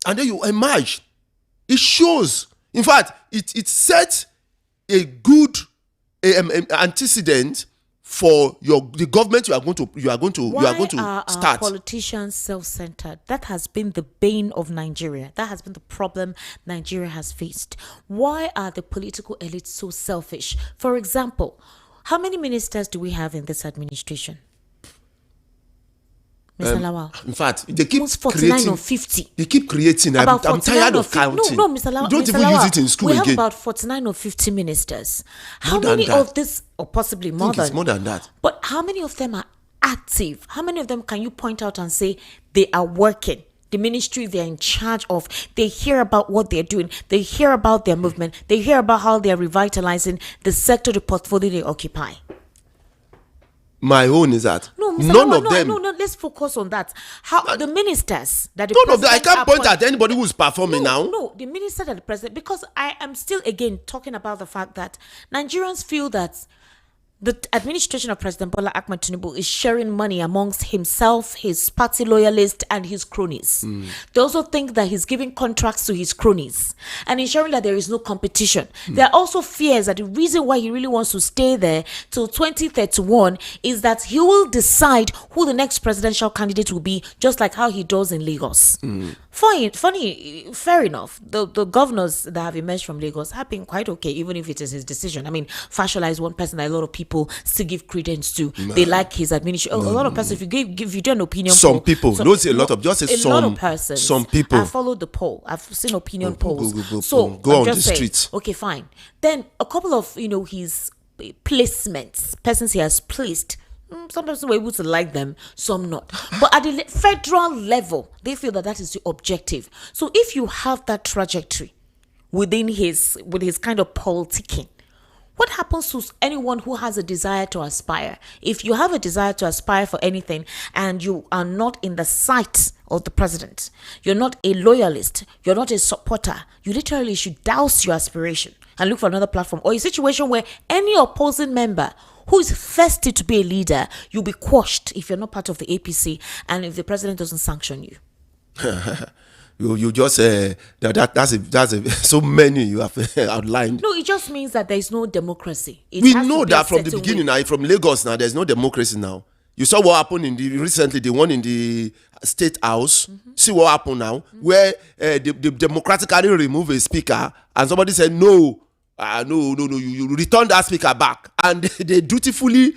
And then you emerge. It shows. In fact, it sets a good antecedent for the government you are going to start. Are politicians self-centered? That has been the bane of Nigeria. That has been the problem Nigeria has faced. Why are the political elites so selfish? For example, how many ministers do we have in this administration? Mr. Lawal. In fact, they keep almost 49 creating, or 50. They keep creating. I'm tired of counting. No, Mr. Lawal. You don't even use it in school again. We have about 49 or 50 ministers. How many of this, or possibly more than, it's more than that. But how many of them are active? How many of them can you point out and say they are working? The ministry they're in charge of, they hear about what they're doing. They hear about their movement. They hear about how they're revitalizing the sector, the portfolio they occupy. My own is that none of them. No, let's focus on that. How the ministers that the none of them. I can't point at anybody who's performing now. No, the minister that the president. Because I am still again talking about the fact that Nigerians feel that the administration of President Bola Ahmed Tinubu is sharing money amongst himself, his party loyalists, and his cronies. They also think that he's giving contracts to his cronies and ensuring that there is no competition. There are also fears that the reason why he really wants to stay there till 2031 is that he will decide who the next presidential candidate will be, just like how he does in Lagos. Funny, fair enough. The governors that have emerged from Lagos have been quite okay, even if it is his decision. I mean, Fashola is one person that a lot of people still give credence to. They like his administration. A lot of persons, if you do an opinion some poll, people, don't say a lot of, just say some. Lot of persons. Some people. I followed the poll. I've seen opinion polls. Go on the streets. Okay, fine. Then a couple of his placements, persons he has placed, Some person were able to like them, some not. But at the federal level, they feel that that is the objective. So if you have that trajectory with his kind of politicking, what happens to anyone who has a desire to aspire? If you have a desire to aspire for anything and you are not in the sight of the president, you're not a loyalist, you're not a supporter, you literally should douse your aspiration and look for another platform, or a situation where any opposing member who is thirsty to be a leader, you'll be quashed if you're not part of the APC and if the president doesn't sanction you. You just that's so many you have outlined. No, it just means that there is no democracy. We know that from the beginning. Now, from Lagos, now there's no democracy now. You saw what happened recently, the one in the State House. Mm-hmm. See what happened now, where they democratically remove a speaker, and somebody said no, you return that speaker back, and they dutifully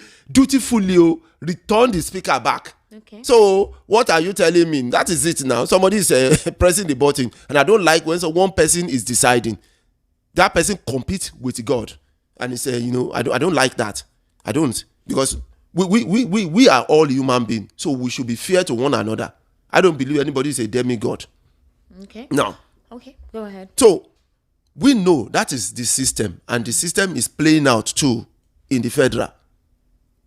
return the speaker back. Okay. So what are you telling me? That is it now. Somebody is pressing the button, and I don't like when one person is deciding. That person competes with God, and he say, I don't like that. I don't, because we are all human beings, so we should be fair to one another. I don't believe anybody is a demigod. Okay. No. Okay, go ahead. So we know that is the system, and the system is playing out too in the federal.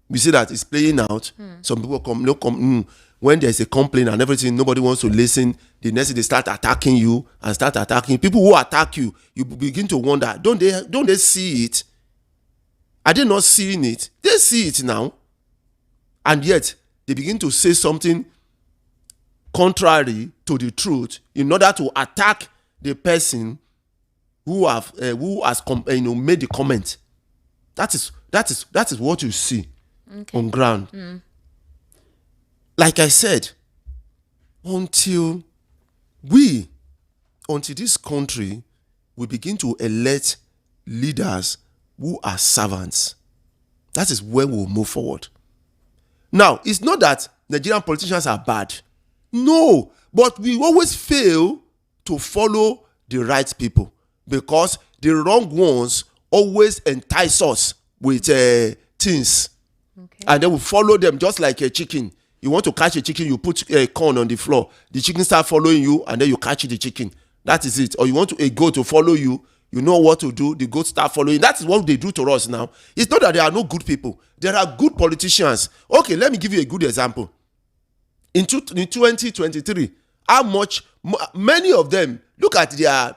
We see that it's playing out. Some people come when there's a complaint and everything, nobody wants to listen. The next thing they start attacking you and start attacking people who attack you. You begin to wonder, don't they see it? Are they not seeing it? They see it now, and yet they begin to say something contrary to the truth in order to attack the person who has made the comment. That is what you see. Okay. On ground. Like I said, until this country will begin to elect leaders who are servants, that is where we'll move forward. Now, it's not that Nigerian politicians are bad. No, but we always fail to follow the right people, because the wrong ones always entice us with things. Okay. And then we follow them just like a chicken. You want to catch a chicken, you put a corn on the floor. The chicken start following you, and then you catch the chicken. That is it. Or you want a goat to follow you, you know what to do. The goat start following. That is what they do to us now. It's not that there are no good people. There are good politicians. Okay, let me give you a good example. In 2023, how much many of them look at their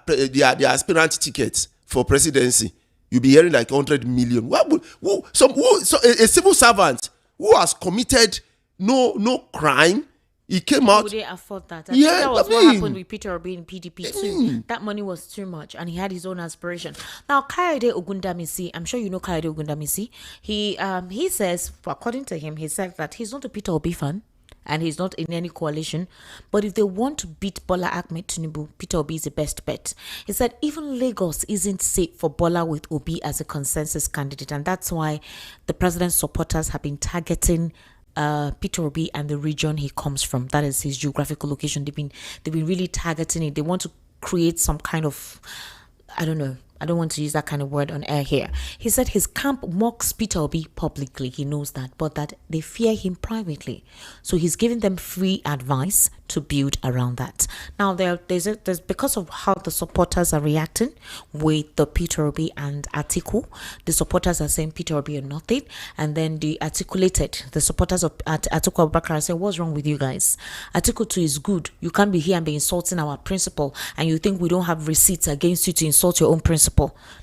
aspirant tickets for presidency. You'll be hearing like 100 million. A civil servant who has committed no crime, he came out. Would they afford that? I think that was what happened with Peter Obi in PDP too. That money was too much, and he had his own aspiration. Now, Kayode Ogundamisi, I'm sure you know Kayode Ogundamisi. He says, according to him, he said that he's not a Peter Obi fan, and he's not in any coalition. But if they want to beat Bola Ahmed Tinubu, Peter Obi is the best bet. He said even Lagos isn't safe for Bola with Obi as a consensus candidate, and that's why the president's supporters have been targeting Peter Obi and the region he comes from. That is his geographical location. They've been really targeting it. They want to create some kind of, I don't know, I don't want to use that kind of word on air here. He said his camp mocks Peter Obi publicly. He knows that, but that they fear him privately. So he's giving them free advice to build around that. Now, there's because of how the supporters are reacting with the Peter Obi and Atiku. The supporters are saying Peter Obi are nothing, and then the supporters of Atiku Abubakar are saying, what's wrong with you guys? Atiku too is good. You can't be here and be insulting our principal, and you think we don't have receipts against you to insult your own principal.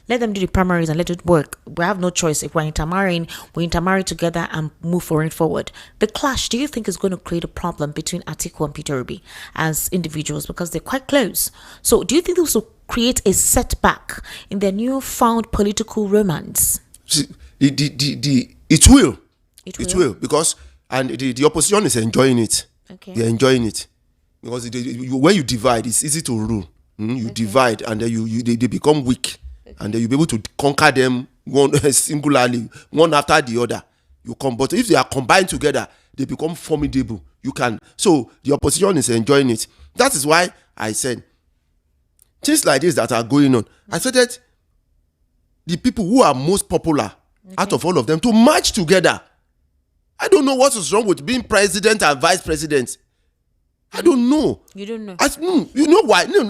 Let them do the primaries and let it work. We have no choice. If we're intermarrying, we intermarry together and move forward. The clash, do you think, is going to create a problem between Atiku and Peter Obi as individuals, because they're quite close? So do you think this will create a setback in their newfound political romance? It will, because the opposition is enjoying it. Okay. They're enjoying it, because when you divide, it's easy to rule. You divide, and then they become weak, and then you'll be able to conquer them singularly, one after the other. But if they are combined together, they become formidable. So the opposition is enjoying it. That is why I said things like this that are going on. I said that the people who are most popular out of all of them to march together I don't know what is wrong with being president and vice president. I don't know. You don't know. You know why? No,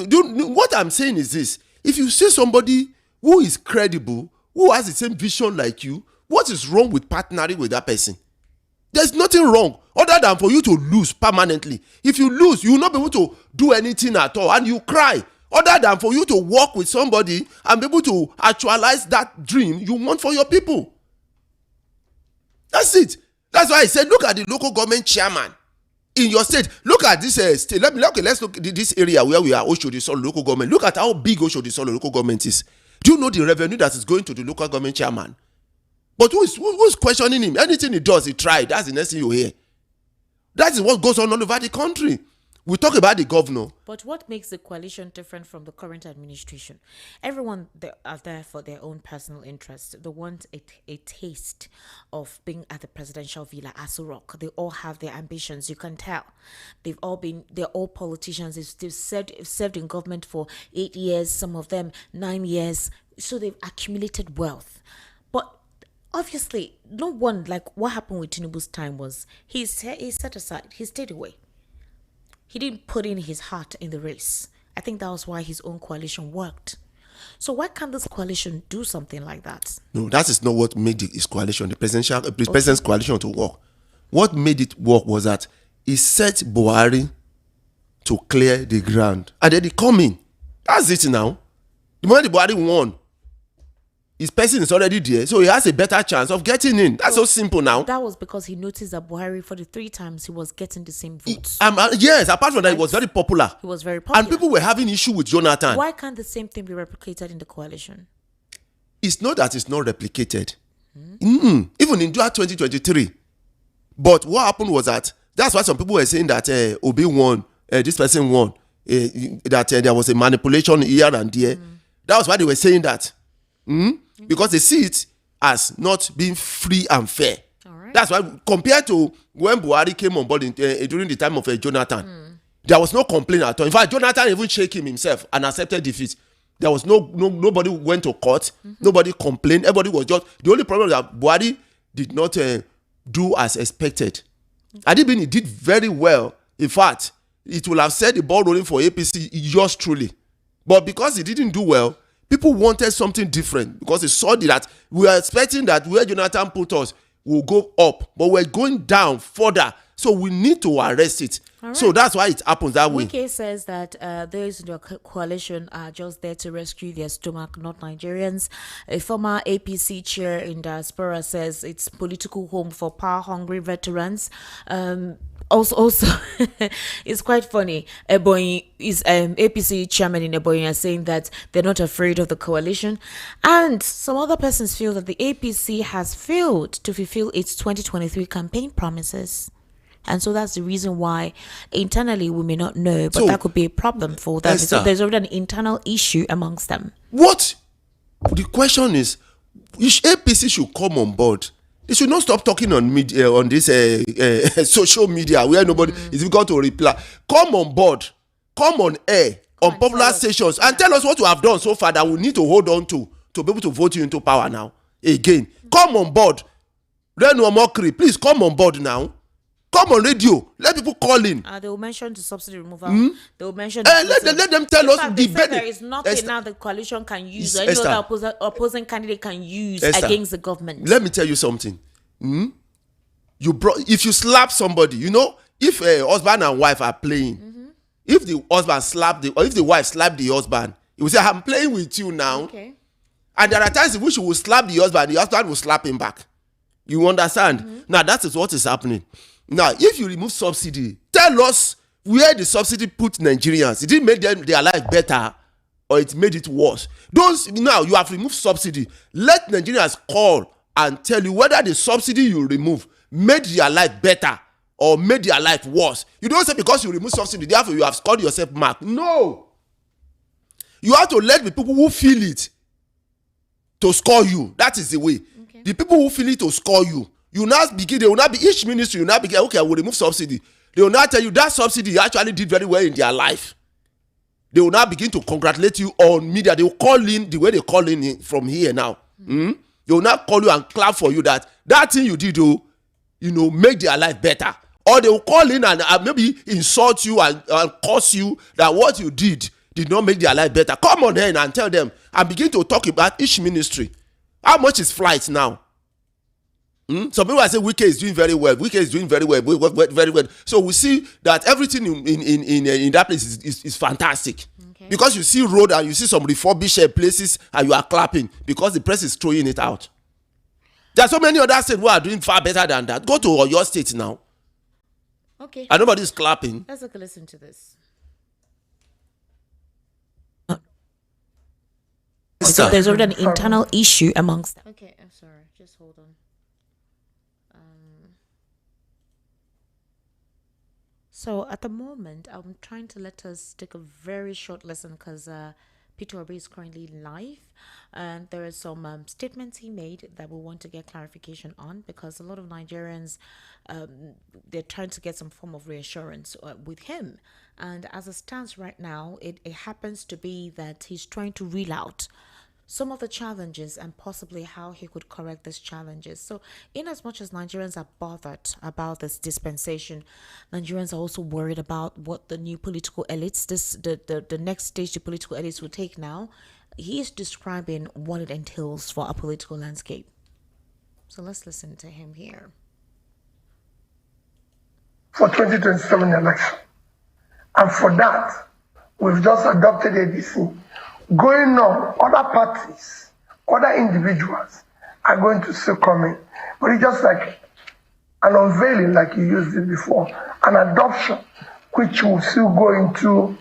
what I'm saying is this. If you see somebody who is credible, who has the same vision like you, what is wrong with partnering with that person? There's nothing wrong other than for you to lose permanently. If you lose, you will not be able to do anything at all, and you cry. Other than for you to work with somebody and be able to actualize that dream you want for your people. That's it. That's why I said, look at the local government chairman in your state. Look at this state. Let's look at this area where we are, Oshodi Solo local government. Look at how big Oshodi Solo local government is. Do you know the revenue that is going to the local government chairman? But who's questioning him? Anything he does, he tried. That's the next thing you hear. That is what goes on all over the country. We talk about the governor. But what makes the coalition different from the current administration? Everyone are there for their own personal interests. They want a taste of being at the presidential villa, Aso Rock. They all have their ambitions. You can tell. They're all politicians. They've served in government for 8 years, some of them 9 years. So they've accumulated wealth. But obviously, no one, like what happened with Tinubu's time was he set aside, he stayed away. He didn't put in his heart in the race. I think that was why his own coalition worked. So why can't this coalition do something like that? No, that is not what made his coalition, the president's coalition, to work. What made it work was that he set Buhari to clear the ground. And then he come in. That's it now. The moment the Buhari won, his person is already there, so he has a better chance of getting in. That's so simple now. That was because he noticed that Buhari, for the 3 times, he was getting the same votes. Yes, apart from that, he was very popular. He was very popular. And people were having issue with Jonathan. Why can't the same thing be replicated in the coalition? It's not that it's not replicated. Even in 2023. But what happened was that's why some people were saying that Obi won, this person won, that there was a manipulation here and there. That was why they were saying that. Because they see it as not being free and fair. Right. That's why, compared to when Buhari came on board during the time of Jonathan, there was no complaint at all. In fact, Jonathan even shake him himself and accepted defeat. There was nobody went to court, nobody complained. Everybody was just, the only problem was that Buhari did not do as expected. Adibini did very well. In fact, it will have set the ball rolling for APC just truly. But because he didn't do well, people wanted something different, because they saw that we were expecting that where Jonathan put us will go up, but we're going down further. So we need to arrest it. Right. So that's why it happens that way. Wike says that those in the coalition are just there to rescue their stomach, not Nigerians. A former APC chair in diaspora says it's political home for power-hungry veterans. Also, it's quite funny. Ebonyi is APC chairman in Ebonyi are saying that they're not afraid of the coalition, and some other persons feel that the APC has failed to fulfill its 2023 campaign promises, and so that's the reason why internally we may not know, but that could be a problem for them. So there's already an internal issue amongst them. What the question is, APC should come on board. They should not stop talking on media, on this social media where nobody is difficult to reply. Come on board, come on air, on popular stations, and tell us what you have done so far that we need to hold on to be able to vote you into power now. Again, come on board. Renu Omokri, please come on board now. Come on radio. Let people call in. They will mention the subsidy removal. They will mention. Let them tell us the benefit. There is nothing now the coalition can use, or any other opposing candidate can use against the government. Let me tell you something. If you slap somebody, if a husband and wife are playing, if the husband if the wife slap the husband, he will say, "I'm playing with you now." Okay. And there are times in which he will slap the husband will slap him back. You understand? Now that is what is happening. Now, if you remove subsidy, tell us where the subsidy put Nigerians. It didn't make their life better, or it made it worse. Now you have removed subsidy. Let Nigerians call and tell you whether the subsidy you remove made their life better or made their life worse. You don't say because you remove subsidy, therefore you have scored yourself mark. No. You have to let the people who feel it to score you. That is the way. Okay. The people who feel it to score you. They will not be, each ministry will not begin, okay, I will remove subsidy. They will not tell you that subsidy actually did very well in their life. They will not begin to congratulate you on media. They will call in the way they call in from here now. They will not call you and clap for you that thing you did, make their life better. Or they will call in and maybe insult you and curse you that what you did not make their life better. Come on in and tell them and begin to talk about each ministry. How much is flight now? Some people are saying Wike is doing very well. Wike is doing very well, very well. So we see that everything in that place is fantastic. Okay. Because you see road and you see some refurbished places and you are clapping because the press is throwing it out. There are so many other states who are doing far better than that. Go to your state now. Okay. And nobody's clapping. Let's take a listen to this. So there's already an internal issue amongst them. Okay, I'm sorry. Just hold on. So at the moment, I'm trying to let us take a very short lesson because Peter Obi is currently live, and there are some statements he made that we want to get clarification on, because a lot of Nigerians, they're trying to get some form of reassurance with him. And as it stands right now, it happens to be that he's trying to reel out some of the challenges and possibly how he could correct these challenges. So in as much as Nigerians are bothered about this dispensation, Nigerians are also worried about what the new political elites, the next stage the political elites will take now. He is describing what it entails for our political landscape. So let's listen to him here. For 2027 election. And for that, we've just adopted ADC. Going on, other parties, other individuals are going to still come in. But it's just like an unveiling, like you used it before, an adoption, which will still go into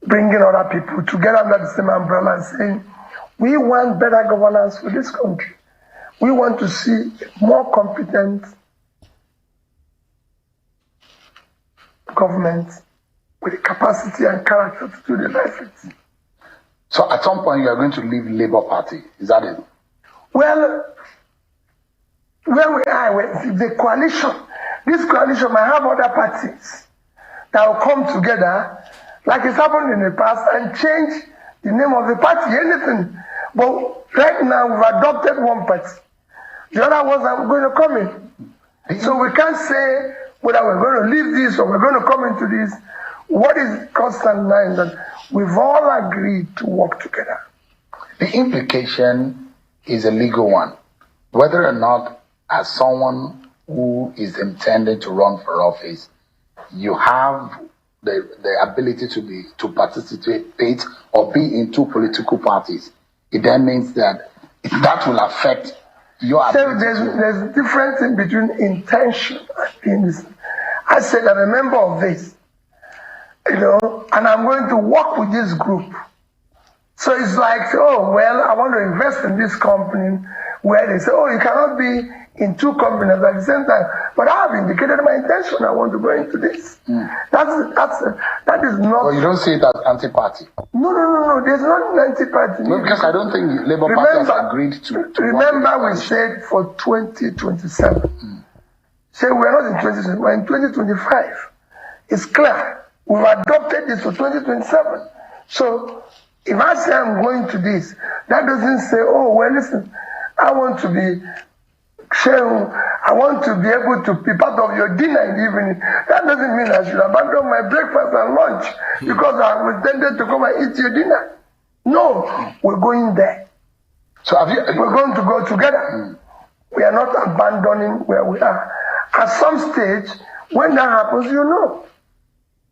bringing other people together under the same umbrella and saying, we want better governance for this country. We want to see more competent government with the capacity and character to do the right things. So at some point you are going to leave Labour Party, is that it? Well, where we are, the coalition, this coalition might have other parties that will come together, like it's happened in the past, and change the name of the party, anything. But right now we've adopted one party. The other ones are going to come in. So we can't say whether we're going to leave this or we're going to come into this. What is constant now is that we've all agreed to work together. The implication is a legal one. Whether or not, as someone who is intending to run for office, you have the ability to participate or be in two political parties, it then means that will affect your ability. So there's a difference in between intention and being. I said I'm a member of this. And I'm going to work with this group. So it's like, oh, well, I want to invest in this company, where they say, oh, you cannot be in two companies at the same time. But I have indicated my intention. I want to go into this. That is not. Well, you don't see it as anti-party. No. There's not an anti-party. No, because I don't think Labour Party has agreed to remember, we said for 2027. Say we're not in 2027, we're in 2025. It's clear. We've adopted this for 2027. So if I say I'm going to this, that doesn't say, oh, well, listen, I want to be sharing, I want to be able to be part of your dinner in the evening. That doesn't mean I should abandon my breakfast and lunch because I intended to come and eat your dinner. No, we're going there. So we're going to go together. We are not abandoning where we are. At some stage, when that happens, you know.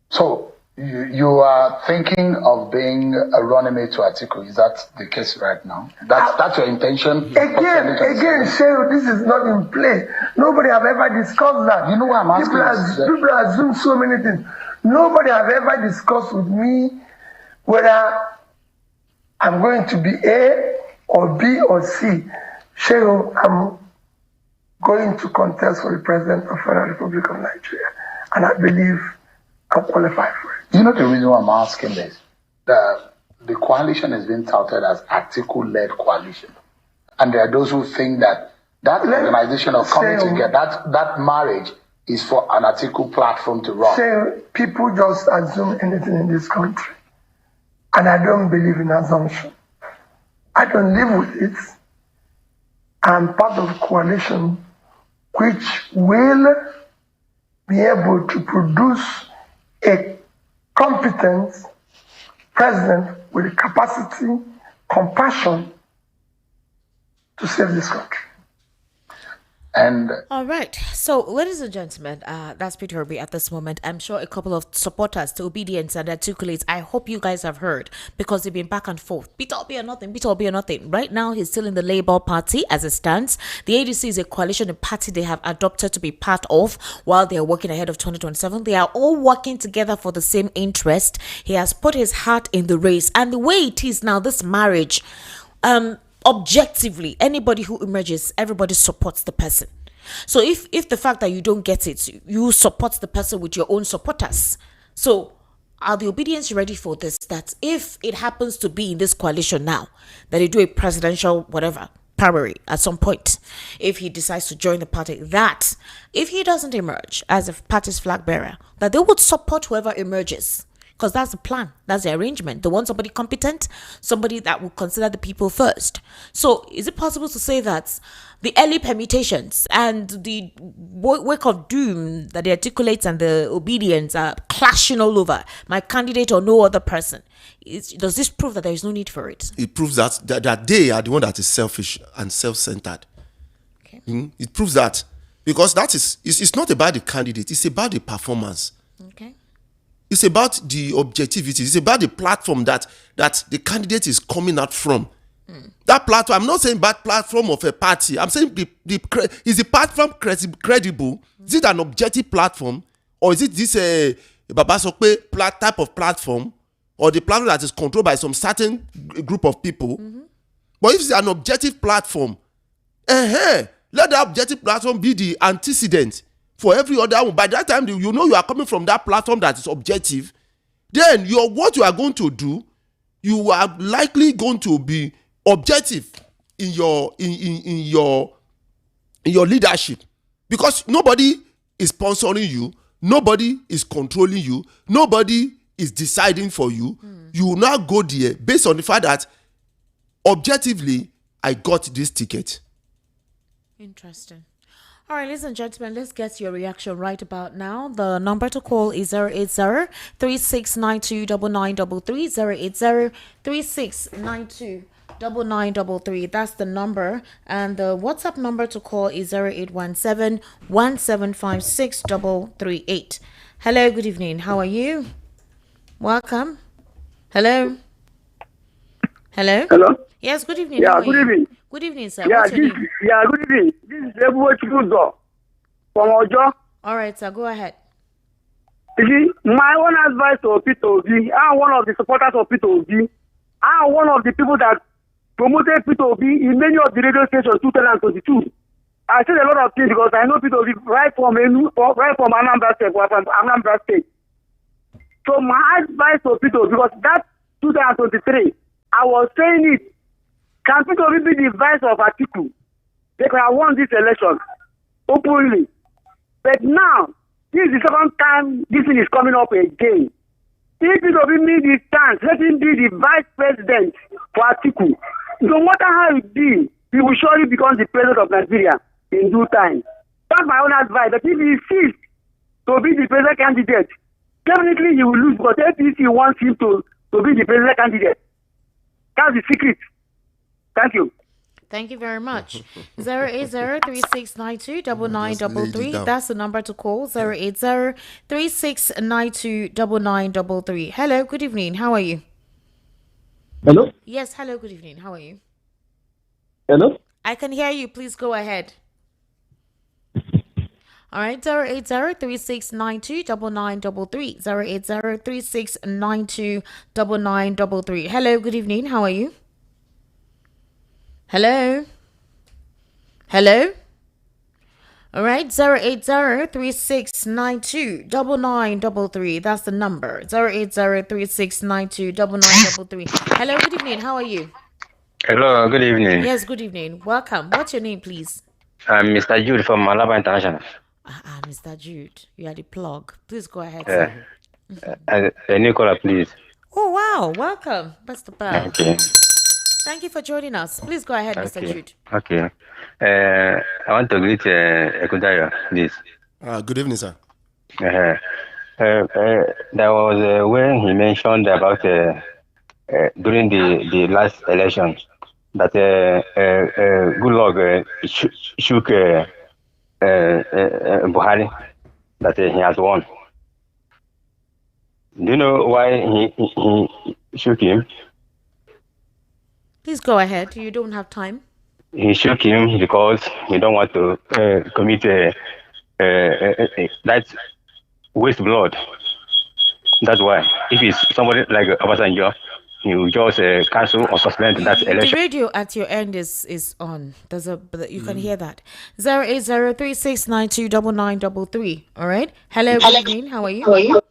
So you are thinking of being a running mate to Atiku. Is that the case right now? That's your intention? Again, Shehu, this is not in play. Nobody have ever discussed that. You know what I'm asking? People assume so many things. Nobody have ever discussed with me whether I'm going to be A or B or C. Shehu, I'm going to contest for the President of the Federal Republic of Nigeria. And I believe I'm qualified for it. You know the reason why I'm asking this? The coalition is being touted as Atiku-led coalition. And there are those who think that organization of coming together, that marriage is for an Atiku platform to run. People just assume anything in this country. And I don't believe in assumption. I don't live with it. I'm part of a coalition which will be able to produce a competent president with capacity, compassion to save this country. And all right. So, ladies and gentlemen, that's Peter Obi at this moment. I'm sure a couple of supporters to Obedience and Articulate, I hope you guys have heard, because they've been back and forth. Peter Obi or nothing, Peter Obi or nothing. Right now, he's still in the Labour Party as it stands. The ADC is a coalition, a party they have adopted to be part of while they're working ahead of 2027. They are all working together for the same interest. He has put his heart in the race. And the way it is now, this marriage, objectively, anybody who emerges, everybody supports the person. So if the fact that you don't get it, you support the person with your own supporters. So are the Obedience ready for this? That if it happens to be in this coalition now, that they do a presidential whatever primary at some point, if he decides to join the party, that if he doesn't emerge as a party's flag bearer, that they would support whoever emerges. Because that's the plan. That's the arrangement. They want somebody competent, somebody that will consider the people first. So is it possible to say that the early permutations and the wake of doom that the Articulates and the Obedience are clashing all over, my candidate or no other person, does this prove that there is no need for it? It proves that they are the one that is selfish and self-centered. Okay. It proves that, because it's not about the candidate, it's about the performance. Okay. It's about the objectivity. It's about the platform that the candidate is coming out from. That platform, I'm not saying bad platform of a party. I'm saying is the platform credible? Is it an objective platform? Or is it this Babasokpe type of platform? Or the platform that is controlled by some certain group of people? But if it's an objective platform, let that objective platform be the antecedent for every other one. By that time, you know you are coming from that platform that is objective. Then what you are going to do, you are likely going to be objective in your leadership, because nobody is sponsoring you, nobody is controlling you, nobody is deciding for you. You will now go there based on the fact that objectively I got this ticket. Interesting. All right, ladies and gentlemen, let's get your reaction right about now. The number to call is 080-3692-9933, 080-3692-9933. That's the number. And the WhatsApp number to call is 0817-1756-338. Hello, good evening. How are you? Welcome. Hello. Hello. Hello. Yes, good evening. Yeah, How are good you? evening. Good evening, sir. Yeah, What's your name? good evening. This is Ebuwo Chibuzo from Ojo. All right, sir. Go ahead. You see, my own advice to Peter Obi, I'm one of the supporters of Peter Obi. I'm one of the people that promoted Peter Obi in many of the radio stations 2022. I said a lot of things because I know Peter Obi right from Anambra State. So my advice to Peter Obi, because that 2023, I was saying it. Can Peter Obi be the vice of Atiku? They could have won this election openly. But now, this is the second time this thing is coming up again. If Peter Obi made his chance, let him be the vice president for Atiku. No matter how it be, he will surely become the president of Nigeria in due time. That's my own advice. But if he insists to be the president candidate, definitely he will lose, because APC wants him to be the president candidate. That's the secret. Thank you. Thank you very much. 080-3692-9933. That's the number to call. 080-3692-9933. Hello, good evening. How are you? Hello? Yes, hello, good evening. How are you? Hello? I can hear you. Please go ahead. All right, 080-3692-9933. 080-3692-9933. Hello, good evening. How are you? Hello? Hello? All right, 080-3692-9933. That's the number. 080-3692-9933. Hello, good evening. How are you? Hello, good evening. Yes, good evening. Welcome. What's your name, please? I'm Mr. Jude from Malaba International. Mr. Jude, you are the plug. Please go ahead, sir. A new caller, please. Oh, wow. Welcome. Best of luck. Okay. Thank you for joining us. Please go ahead, Mr. Jude. Okay. I want to greet Ekudayo, please. Good evening, sir. There was when he mentioned about during the last election that Goodluck shook Buhari, that he has won. Do you know why he shook him? Please go ahead. You don't have time. He shook him because he don't want to commit that waste blood. That's why. If it's somebody like Obasanjo, he will just cancel or suspend that The election. radio at your end is on. You can hear that. 08036929933. All right. Hello. Good evening. How are you?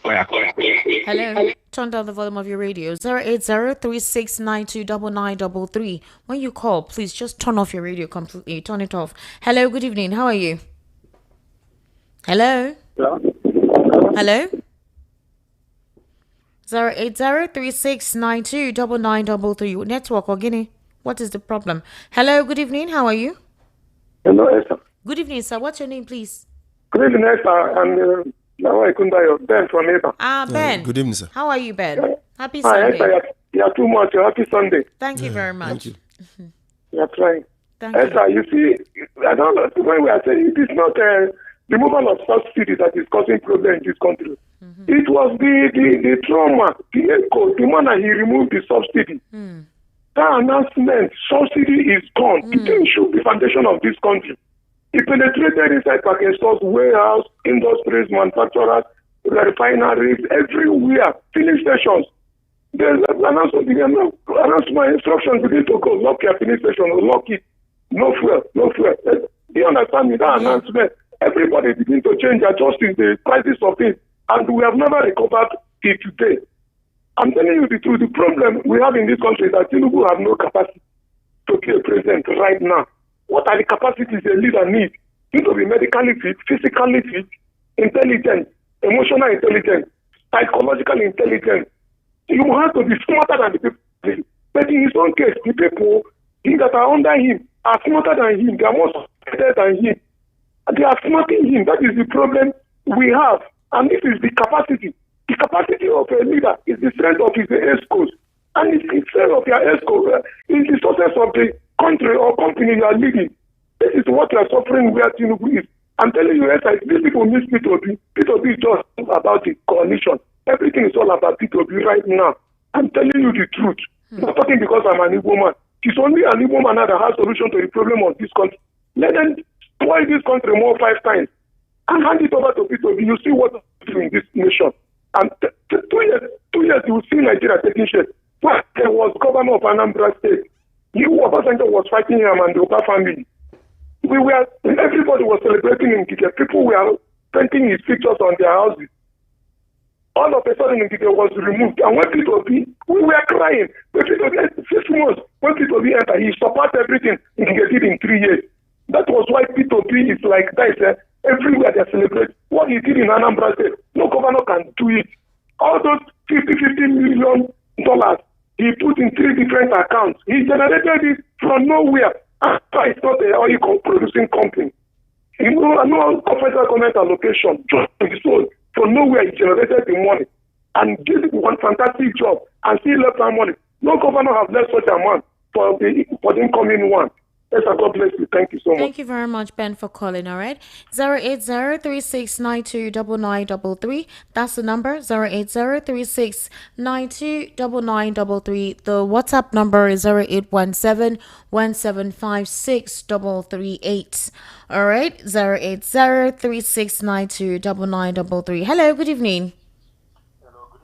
Hello. Turn down the volume of your radio. 08036929933. When you call, please just turn off your radio completely. Turn it off. Hello. Good evening. How are you? Hello. Hello. 08036929933. Network or Guinea. What is the problem? Hello. Good evening. How are you? Hello, Esther. Good evening, sir. What's your name, please? Good evening, Esther. And now I couldn't Ben from Neighbor. Ben. Good evening, sir. How are you, Ben? Happy Hi, Sunday. Esther. You're too much. Happy Sunday. Thank you very much. Thank you. You're trying. Thank you. Esther, you see, I don't know when we are saying it is not removal of subsidy that is causing problem in this country. It was the trauma, the echo, the manner he removed the subsidy. That announcement, subsidy is gone. It should be the foundation of this country. It penetrated inside Pakistan's warehouse, industries, manufacturers, refineries, everywhere, filling stations. The announcement, instructions begin to go, lock your filling station, lock it. No fuel. Do you understand me? That announcement, everybody begin to change, adjusting the prices of it, and we have never recovered it today. I'm telling you the truth, the problem we have in this country is that Tinubu have no capacity to be a president right now. What are the capacities a leader needs? You need to be medically fit, physically fit, intelligent, emotional intelligence, psychological intelligence. You have to be smarter than the people. But in his own case, the people that are under him are smarter than him. They are more smarter than him. They are smarting him. That is the problem we have. And this is the capacity. The capacity of a leader is the strength of his ESCOs. And it's the strength of your ESCO is the success of the country or company you are leading. This is what you are suffering where Tinubu is. I'm telling you, these people miss P2B. P2B is just about the coalition. Everything is all about P2B right now. I'm telling you the truth. I'm not talking because I'm an Igbo man. It's only an Igbo man that has solution to the problem of this country. Let them spoil this country more 5 times and hand it over to P2B. You see what is in this nation. And 2 years, you will see Nigeria taking shape. But there was governor of Anambra State. Obasanjo was fighting him and the Oba family. Everybody was celebrating him. People were painting his pictures on their houses. All of a sudden, Nkike was removed. And when P2B, we were crying. When P2B, 6 months, when P2B entered, he surpassed everything Nkike did in 3 years. That was why P2B is like that. Everywhere they celebrate what he did in Anambra State. No governor can do it. All those $50 million he put in 3 different accounts. He generated it from nowhere. After it's not an oil producing company. No federal government allocation. Just sold. From nowhere he generated the money. And did one fantastic job. And still left that money. No governor has left such amount for the incoming one. Yes, God bless you. Thank you so much. Thank you very much, Ben, for calling. All right. 08036929933. That's the number. 08036929933. The WhatsApp number is 0817175638. All right. 08036929933. Hello. Good evening. Hello. Good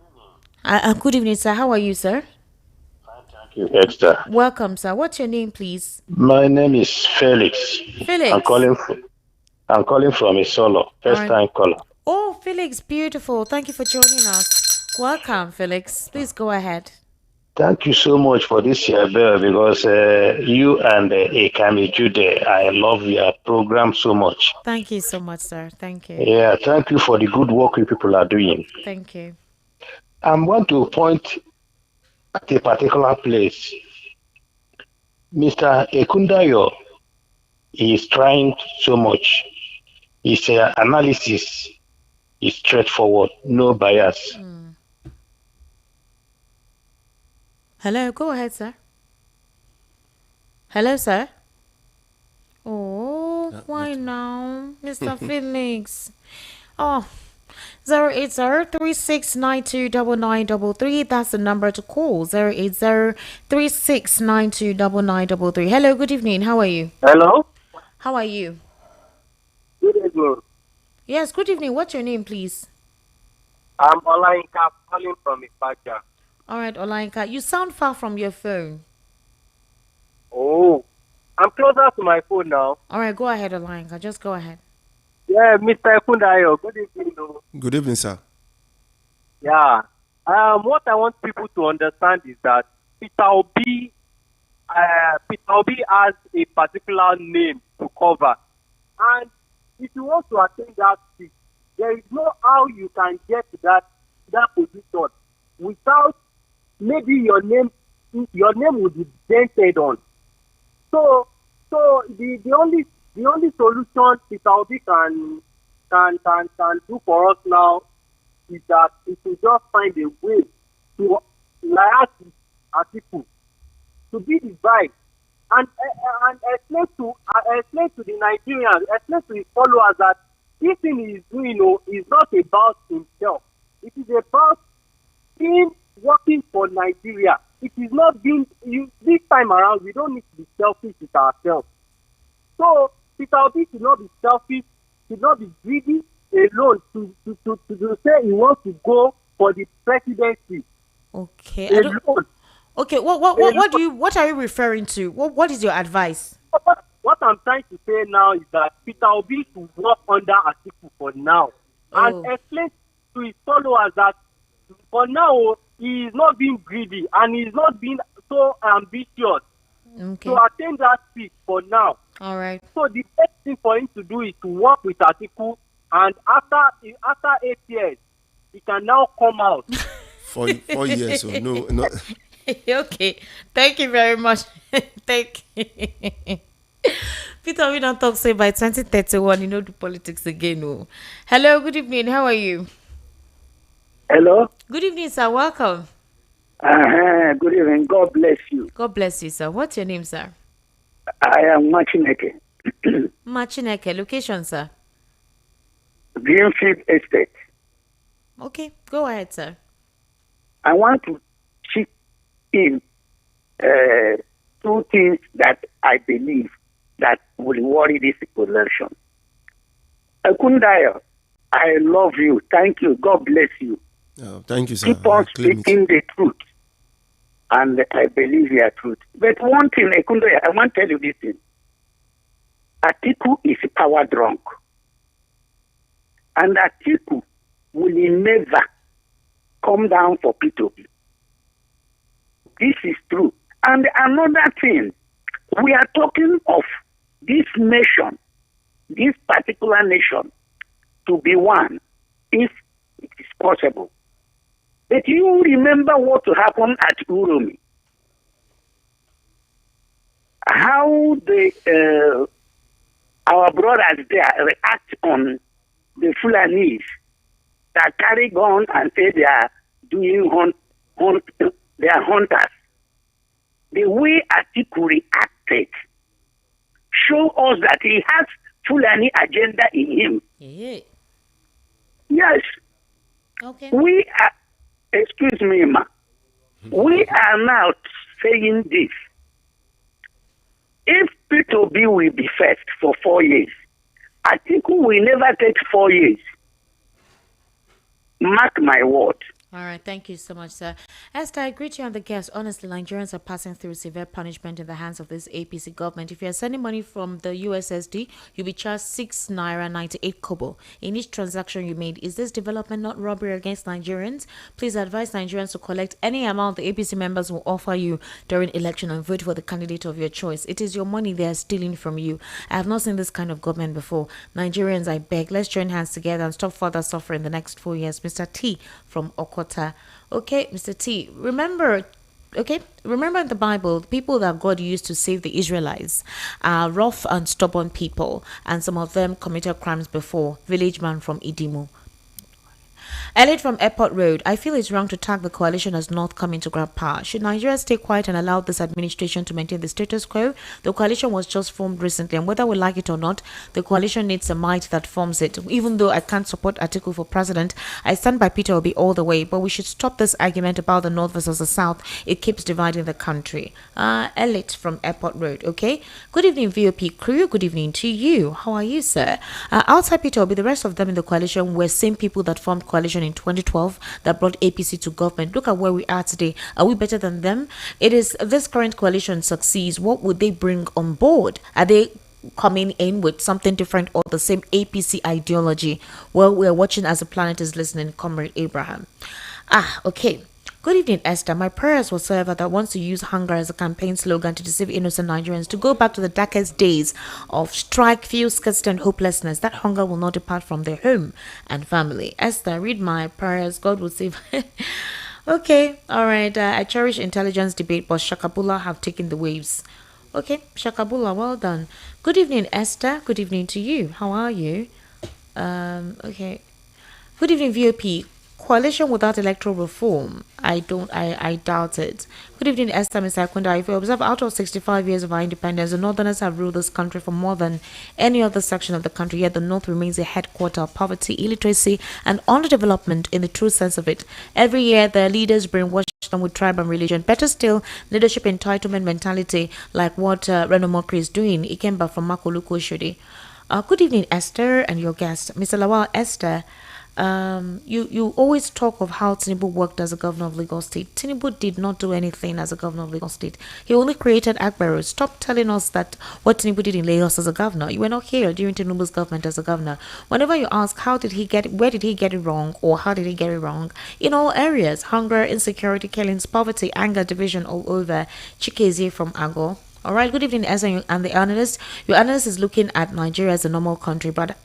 evening. Good evening, sir. How are you, sir? Thank you, Esther. Welcome, sir. What's your name, please? My name is Felix. Felix. I'm calling from Isolo. First time caller. Oh, Felix, beautiful. Thank you for joining us. Welcome, Felix. Please go ahead. Thank you so much for this year, Bell, because you and Ekami Jude, I love your program so much. Thank you so much, sir. Thank you. Yeah, thank you for the good work you people are doing. Thank you. I want to point at a particular place Mr. Ekundayo is trying so much. His analysis is straightforward, no bias. Hello, go ahead, sir. Hello, sir. Oh, why now, Mr. Felix? Oh, 08036929933. That's the number to call. 08036929933. Hello, good evening. How are you? Hello? How are you? Good evening. Yes, good evening. What's your name, please? I'm Olainka calling from Ipaja. All right, Olainka. You sound far from your phone. Oh, I'm closer to my phone now. All right, go ahead, Olainka. Just go ahead. Yeah, Mr. Ekundayo, good evening. Good evening, sir. Yeah. What I want people to understand is that Peter Obi has a particular name to cover. And if you want to attend that seat, there is no how you can get to that position without maybe your name will be dented on. So the only solution Peter Obi can do for us now is that it will just find a way to like Atiku to be the vibe and explain to the Nigerians, explain to his followers that this thing he is doing is not about himself. It is about him working for Nigeria. It is not being this time around. We don't need to be selfish with ourselves. So Peter Obi should not be selfish, should not be greedy alone to say he wants to go for the presidency. Okay. Alone. Okay. What are you referring to? What is your advice? What I'm trying to say now is that Peter Obi should work under Atiku for now and explain to his followers that for now he is not being greedy and he is not being so ambitious to attain that seat for now. All right. So the best thing for him to do is to work with Atiku, and after 8 years, he can now come out. 4 years or no. Okay. Thank you very much. Thank you. Peter, we don't talk say by 2031, you know the politics again. Oh. Hello, good evening. How are you? Hello. Good evening, sir. Welcome. Good evening. God bless you. God bless you, sir. What's your name, sir? I am Machineke. Machineke. Location, sir? Greenfield Estate. Okay, go ahead, sir. I want to chip in two things that I believe that will worry this election. Ekundayo, I love you. Thank you. God bless you. Oh, thank you, sir. Keep on speaking the truth. And I believe your truth. But one thing, Ekundayo, I want to tell you this thing. Atiku is power drunk. And Atiku will never come down for P2P. This is true. And another thing, we are talking of this nation, this particular nation, to be one, if it is possible. But you remember what happened at Uromi. How our brothers there react on the Fulanis that carry gun and say they are doing they are hunters. The way Atiku reacted show us that he has Fulani agenda in him. Yeah. Yes. Okay. We are, excuse me, ma. We are now saying this. If P2B will be first for 4 years, Atiku will never take 4 years. Mark my word. All right, thank you so much, sir. Esther, I greet you on the guest. Honestly, Nigerians are passing through severe punishment in the hands of this APC government. If you are sending money from the USSD, you'll be charged 6 naira 98 kobo in each transaction you made. Is this development not robbery against Nigerians? Please advise Nigerians to collect any amount the APC members will offer you during election and vote for the candidate of your choice. It is your money they are stealing from you. I have not seen this kind of government before. Nigerians, I beg, let's join hands together and stop further suffering the next 4 years. Mr. T from Okota. Okay, Mr. T, remember Okay, remember in the Bible, the people that God used to save the Israelites are rough and stubborn people, and some of them committed crimes before. Village man from Idimu. Elliot from Airport Road, I feel it's wrong to tag the coalition as not coming to grab power. Should Nigeria stay quiet and allow this administration to maintain the status quo? The coalition was just formed recently, and whether we like it or not, the coalition needs a might that forms it. Even though I can't support Atiku for president, I stand by Peter Obi all the way, but we should stop this argument about the North versus the South. It keeps dividing the country. Elliot from Airport Road, okay? Good evening, VOP crew. Good evening to you. How are you, sir? Outside Peter Obi, the rest of them in the coalition were same people that formed coalition in 2012 that brought APC to government. Look at where we are today. Are we better than them? It is this current coalition succeeds. What would they bring on board? Are they coming in with something different or the same APC ideology? Well, we're watching as the planet is listening, Comrade Abraham. Okay. Good evening, Esther. My prayers whatsoever that wants to use hunger as a campaign slogan to deceive innocent Nigerians to go back to the darkest days of strike, fear, scarcity, and hopelessness. That hunger will not depart from their home and family. Esther, read my prayers. God will save. Okay, all right. I cherish intelligence debate, but Shakabula have taken the waves. Okay, Shakabula, well done. Good evening, Esther. Good evening to you. How are you? Okay. Good evening, VOP. Coalition without electoral reform, I doubt it. Good evening, Esther, Mr. Akunda. If you observe, out of 65 years of our independence, the Northerners have ruled this country for more than any other section of the country, yet the North remains a headquarter of poverty, illiteracy, and underdevelopment in the true sense of it. Every year, their leaders brainwash them with tribe and religion. Better still, leadership entitlement mentality, like what Reno Mokri is doing. Ikemba from Makoluku Shudi. Good evening, Esther, and your guest, Mr. Lawal. Esther, you always talk of how Tinubu worked as a governor of Lagos State. Tinubu did not do anything as a governor of Lagos State. He only created Agbero. Stop telling us that what Tinubu did in Lagos as a governor. You were not here during Tinubu's government as a governor. Whenever you ask where did he get it wrong, or how did he get it wrong, in all areas, hunger, insecurity, killings, poverty, anger, division all over. Chikezi from Ago. All right, good evening, Ezra and the analyst. Your analyst is looking at Nigeria as a normal country, but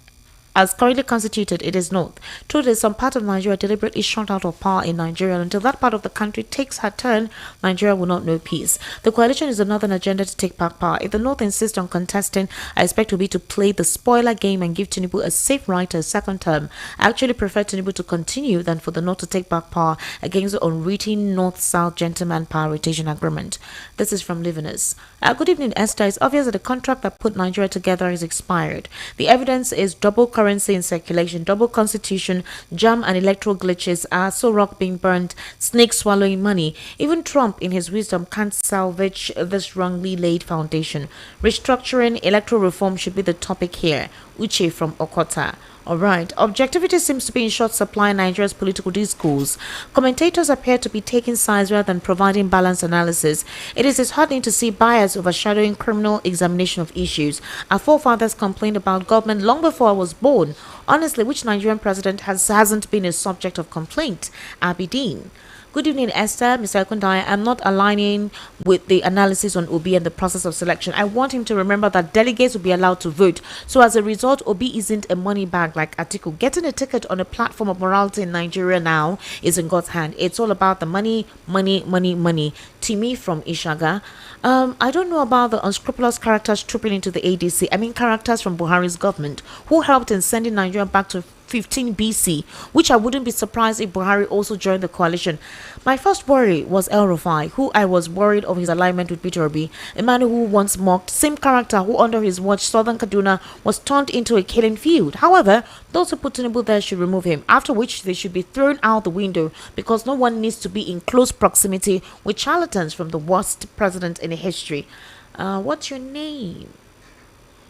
as currently constituted, it is not. Truth is, some part of Nigeria deliberately shut out of power in Nigeria. Until that part of the country takes her turn, Nigeria will not know peace. The coalition is a northern agenda to take back power. If the North insists on contesting, I expect Obi to play the spoiler game and give Tinubu a safe right to a second term. I actually prefer Tinubu to continue than for the North to take back power against the unwritten North-South gentleman power rotation agreement. This is from Livinus. Good evening, Esther. It's obvious that the contract that put Nigeria together is expired. The evidence is double currency in circulation, double constitution, jam and electoral glitches, so rock being burned, snakes swallowing money. Even Trump, in his wisdom, can't salvage this wrongly laid foundation. Restructuring electoral reform should be the topic here. Uche from Okota. Alright, objectivity seems to be in short supply in Nigeria's political discourse. Commentators appear to be taking sides rather than providing balanced analysis. It is disheartening to see bias overshadowing criminal examination of issues. Our forefathers complained about government long before I was born. Honestly, which Nigerian president hasn't been a subject of complaint? Abidin. Good evening, Esther. Mr. Akundai, I'm not aligning with the analysis on Obi and the process of selection. I want him to remember that delegates will be allowed to vote. So as a result, Obi isn't a money bag like Atiku. Getting a ticket on a platform of morality in Nigeria now is in God's hand. It's all about the money, money, money, money. Timi from Ishaga. I don't know about the unscrupulous characters trooping into the ADC. I mean characters from Buhari's government who helped in sending Nigeria back to 15 BC, which I wouldn't be surprised if Buhari also joined the coalition. My first worry was El Rufai, who I was worried of his alignment with Peter Obi, a man who once mocked, same character who under his watch Southern Kaduna was turned into a killing field. However, those who put Tinubu there should remove him, after which they should be thrown out the window because no one needs to be in close proximity with charlatans from the worst president in history. What's your name?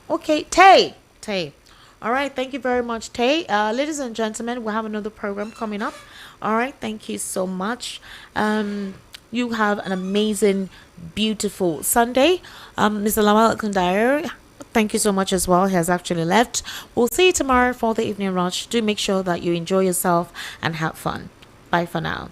Okay, Tay. All right, thank you very much, Tay. Ladies and gentlemen, we'll have another program coming up. All right, thank you so much. You have an amazing, beautiful Sunday. Mr. Lawal Kundair, thank you so much as well. He has actually left. We'll see you tomorrow for the evening rush. Do make sure that you enjoy yourself and have fun. Bye for now.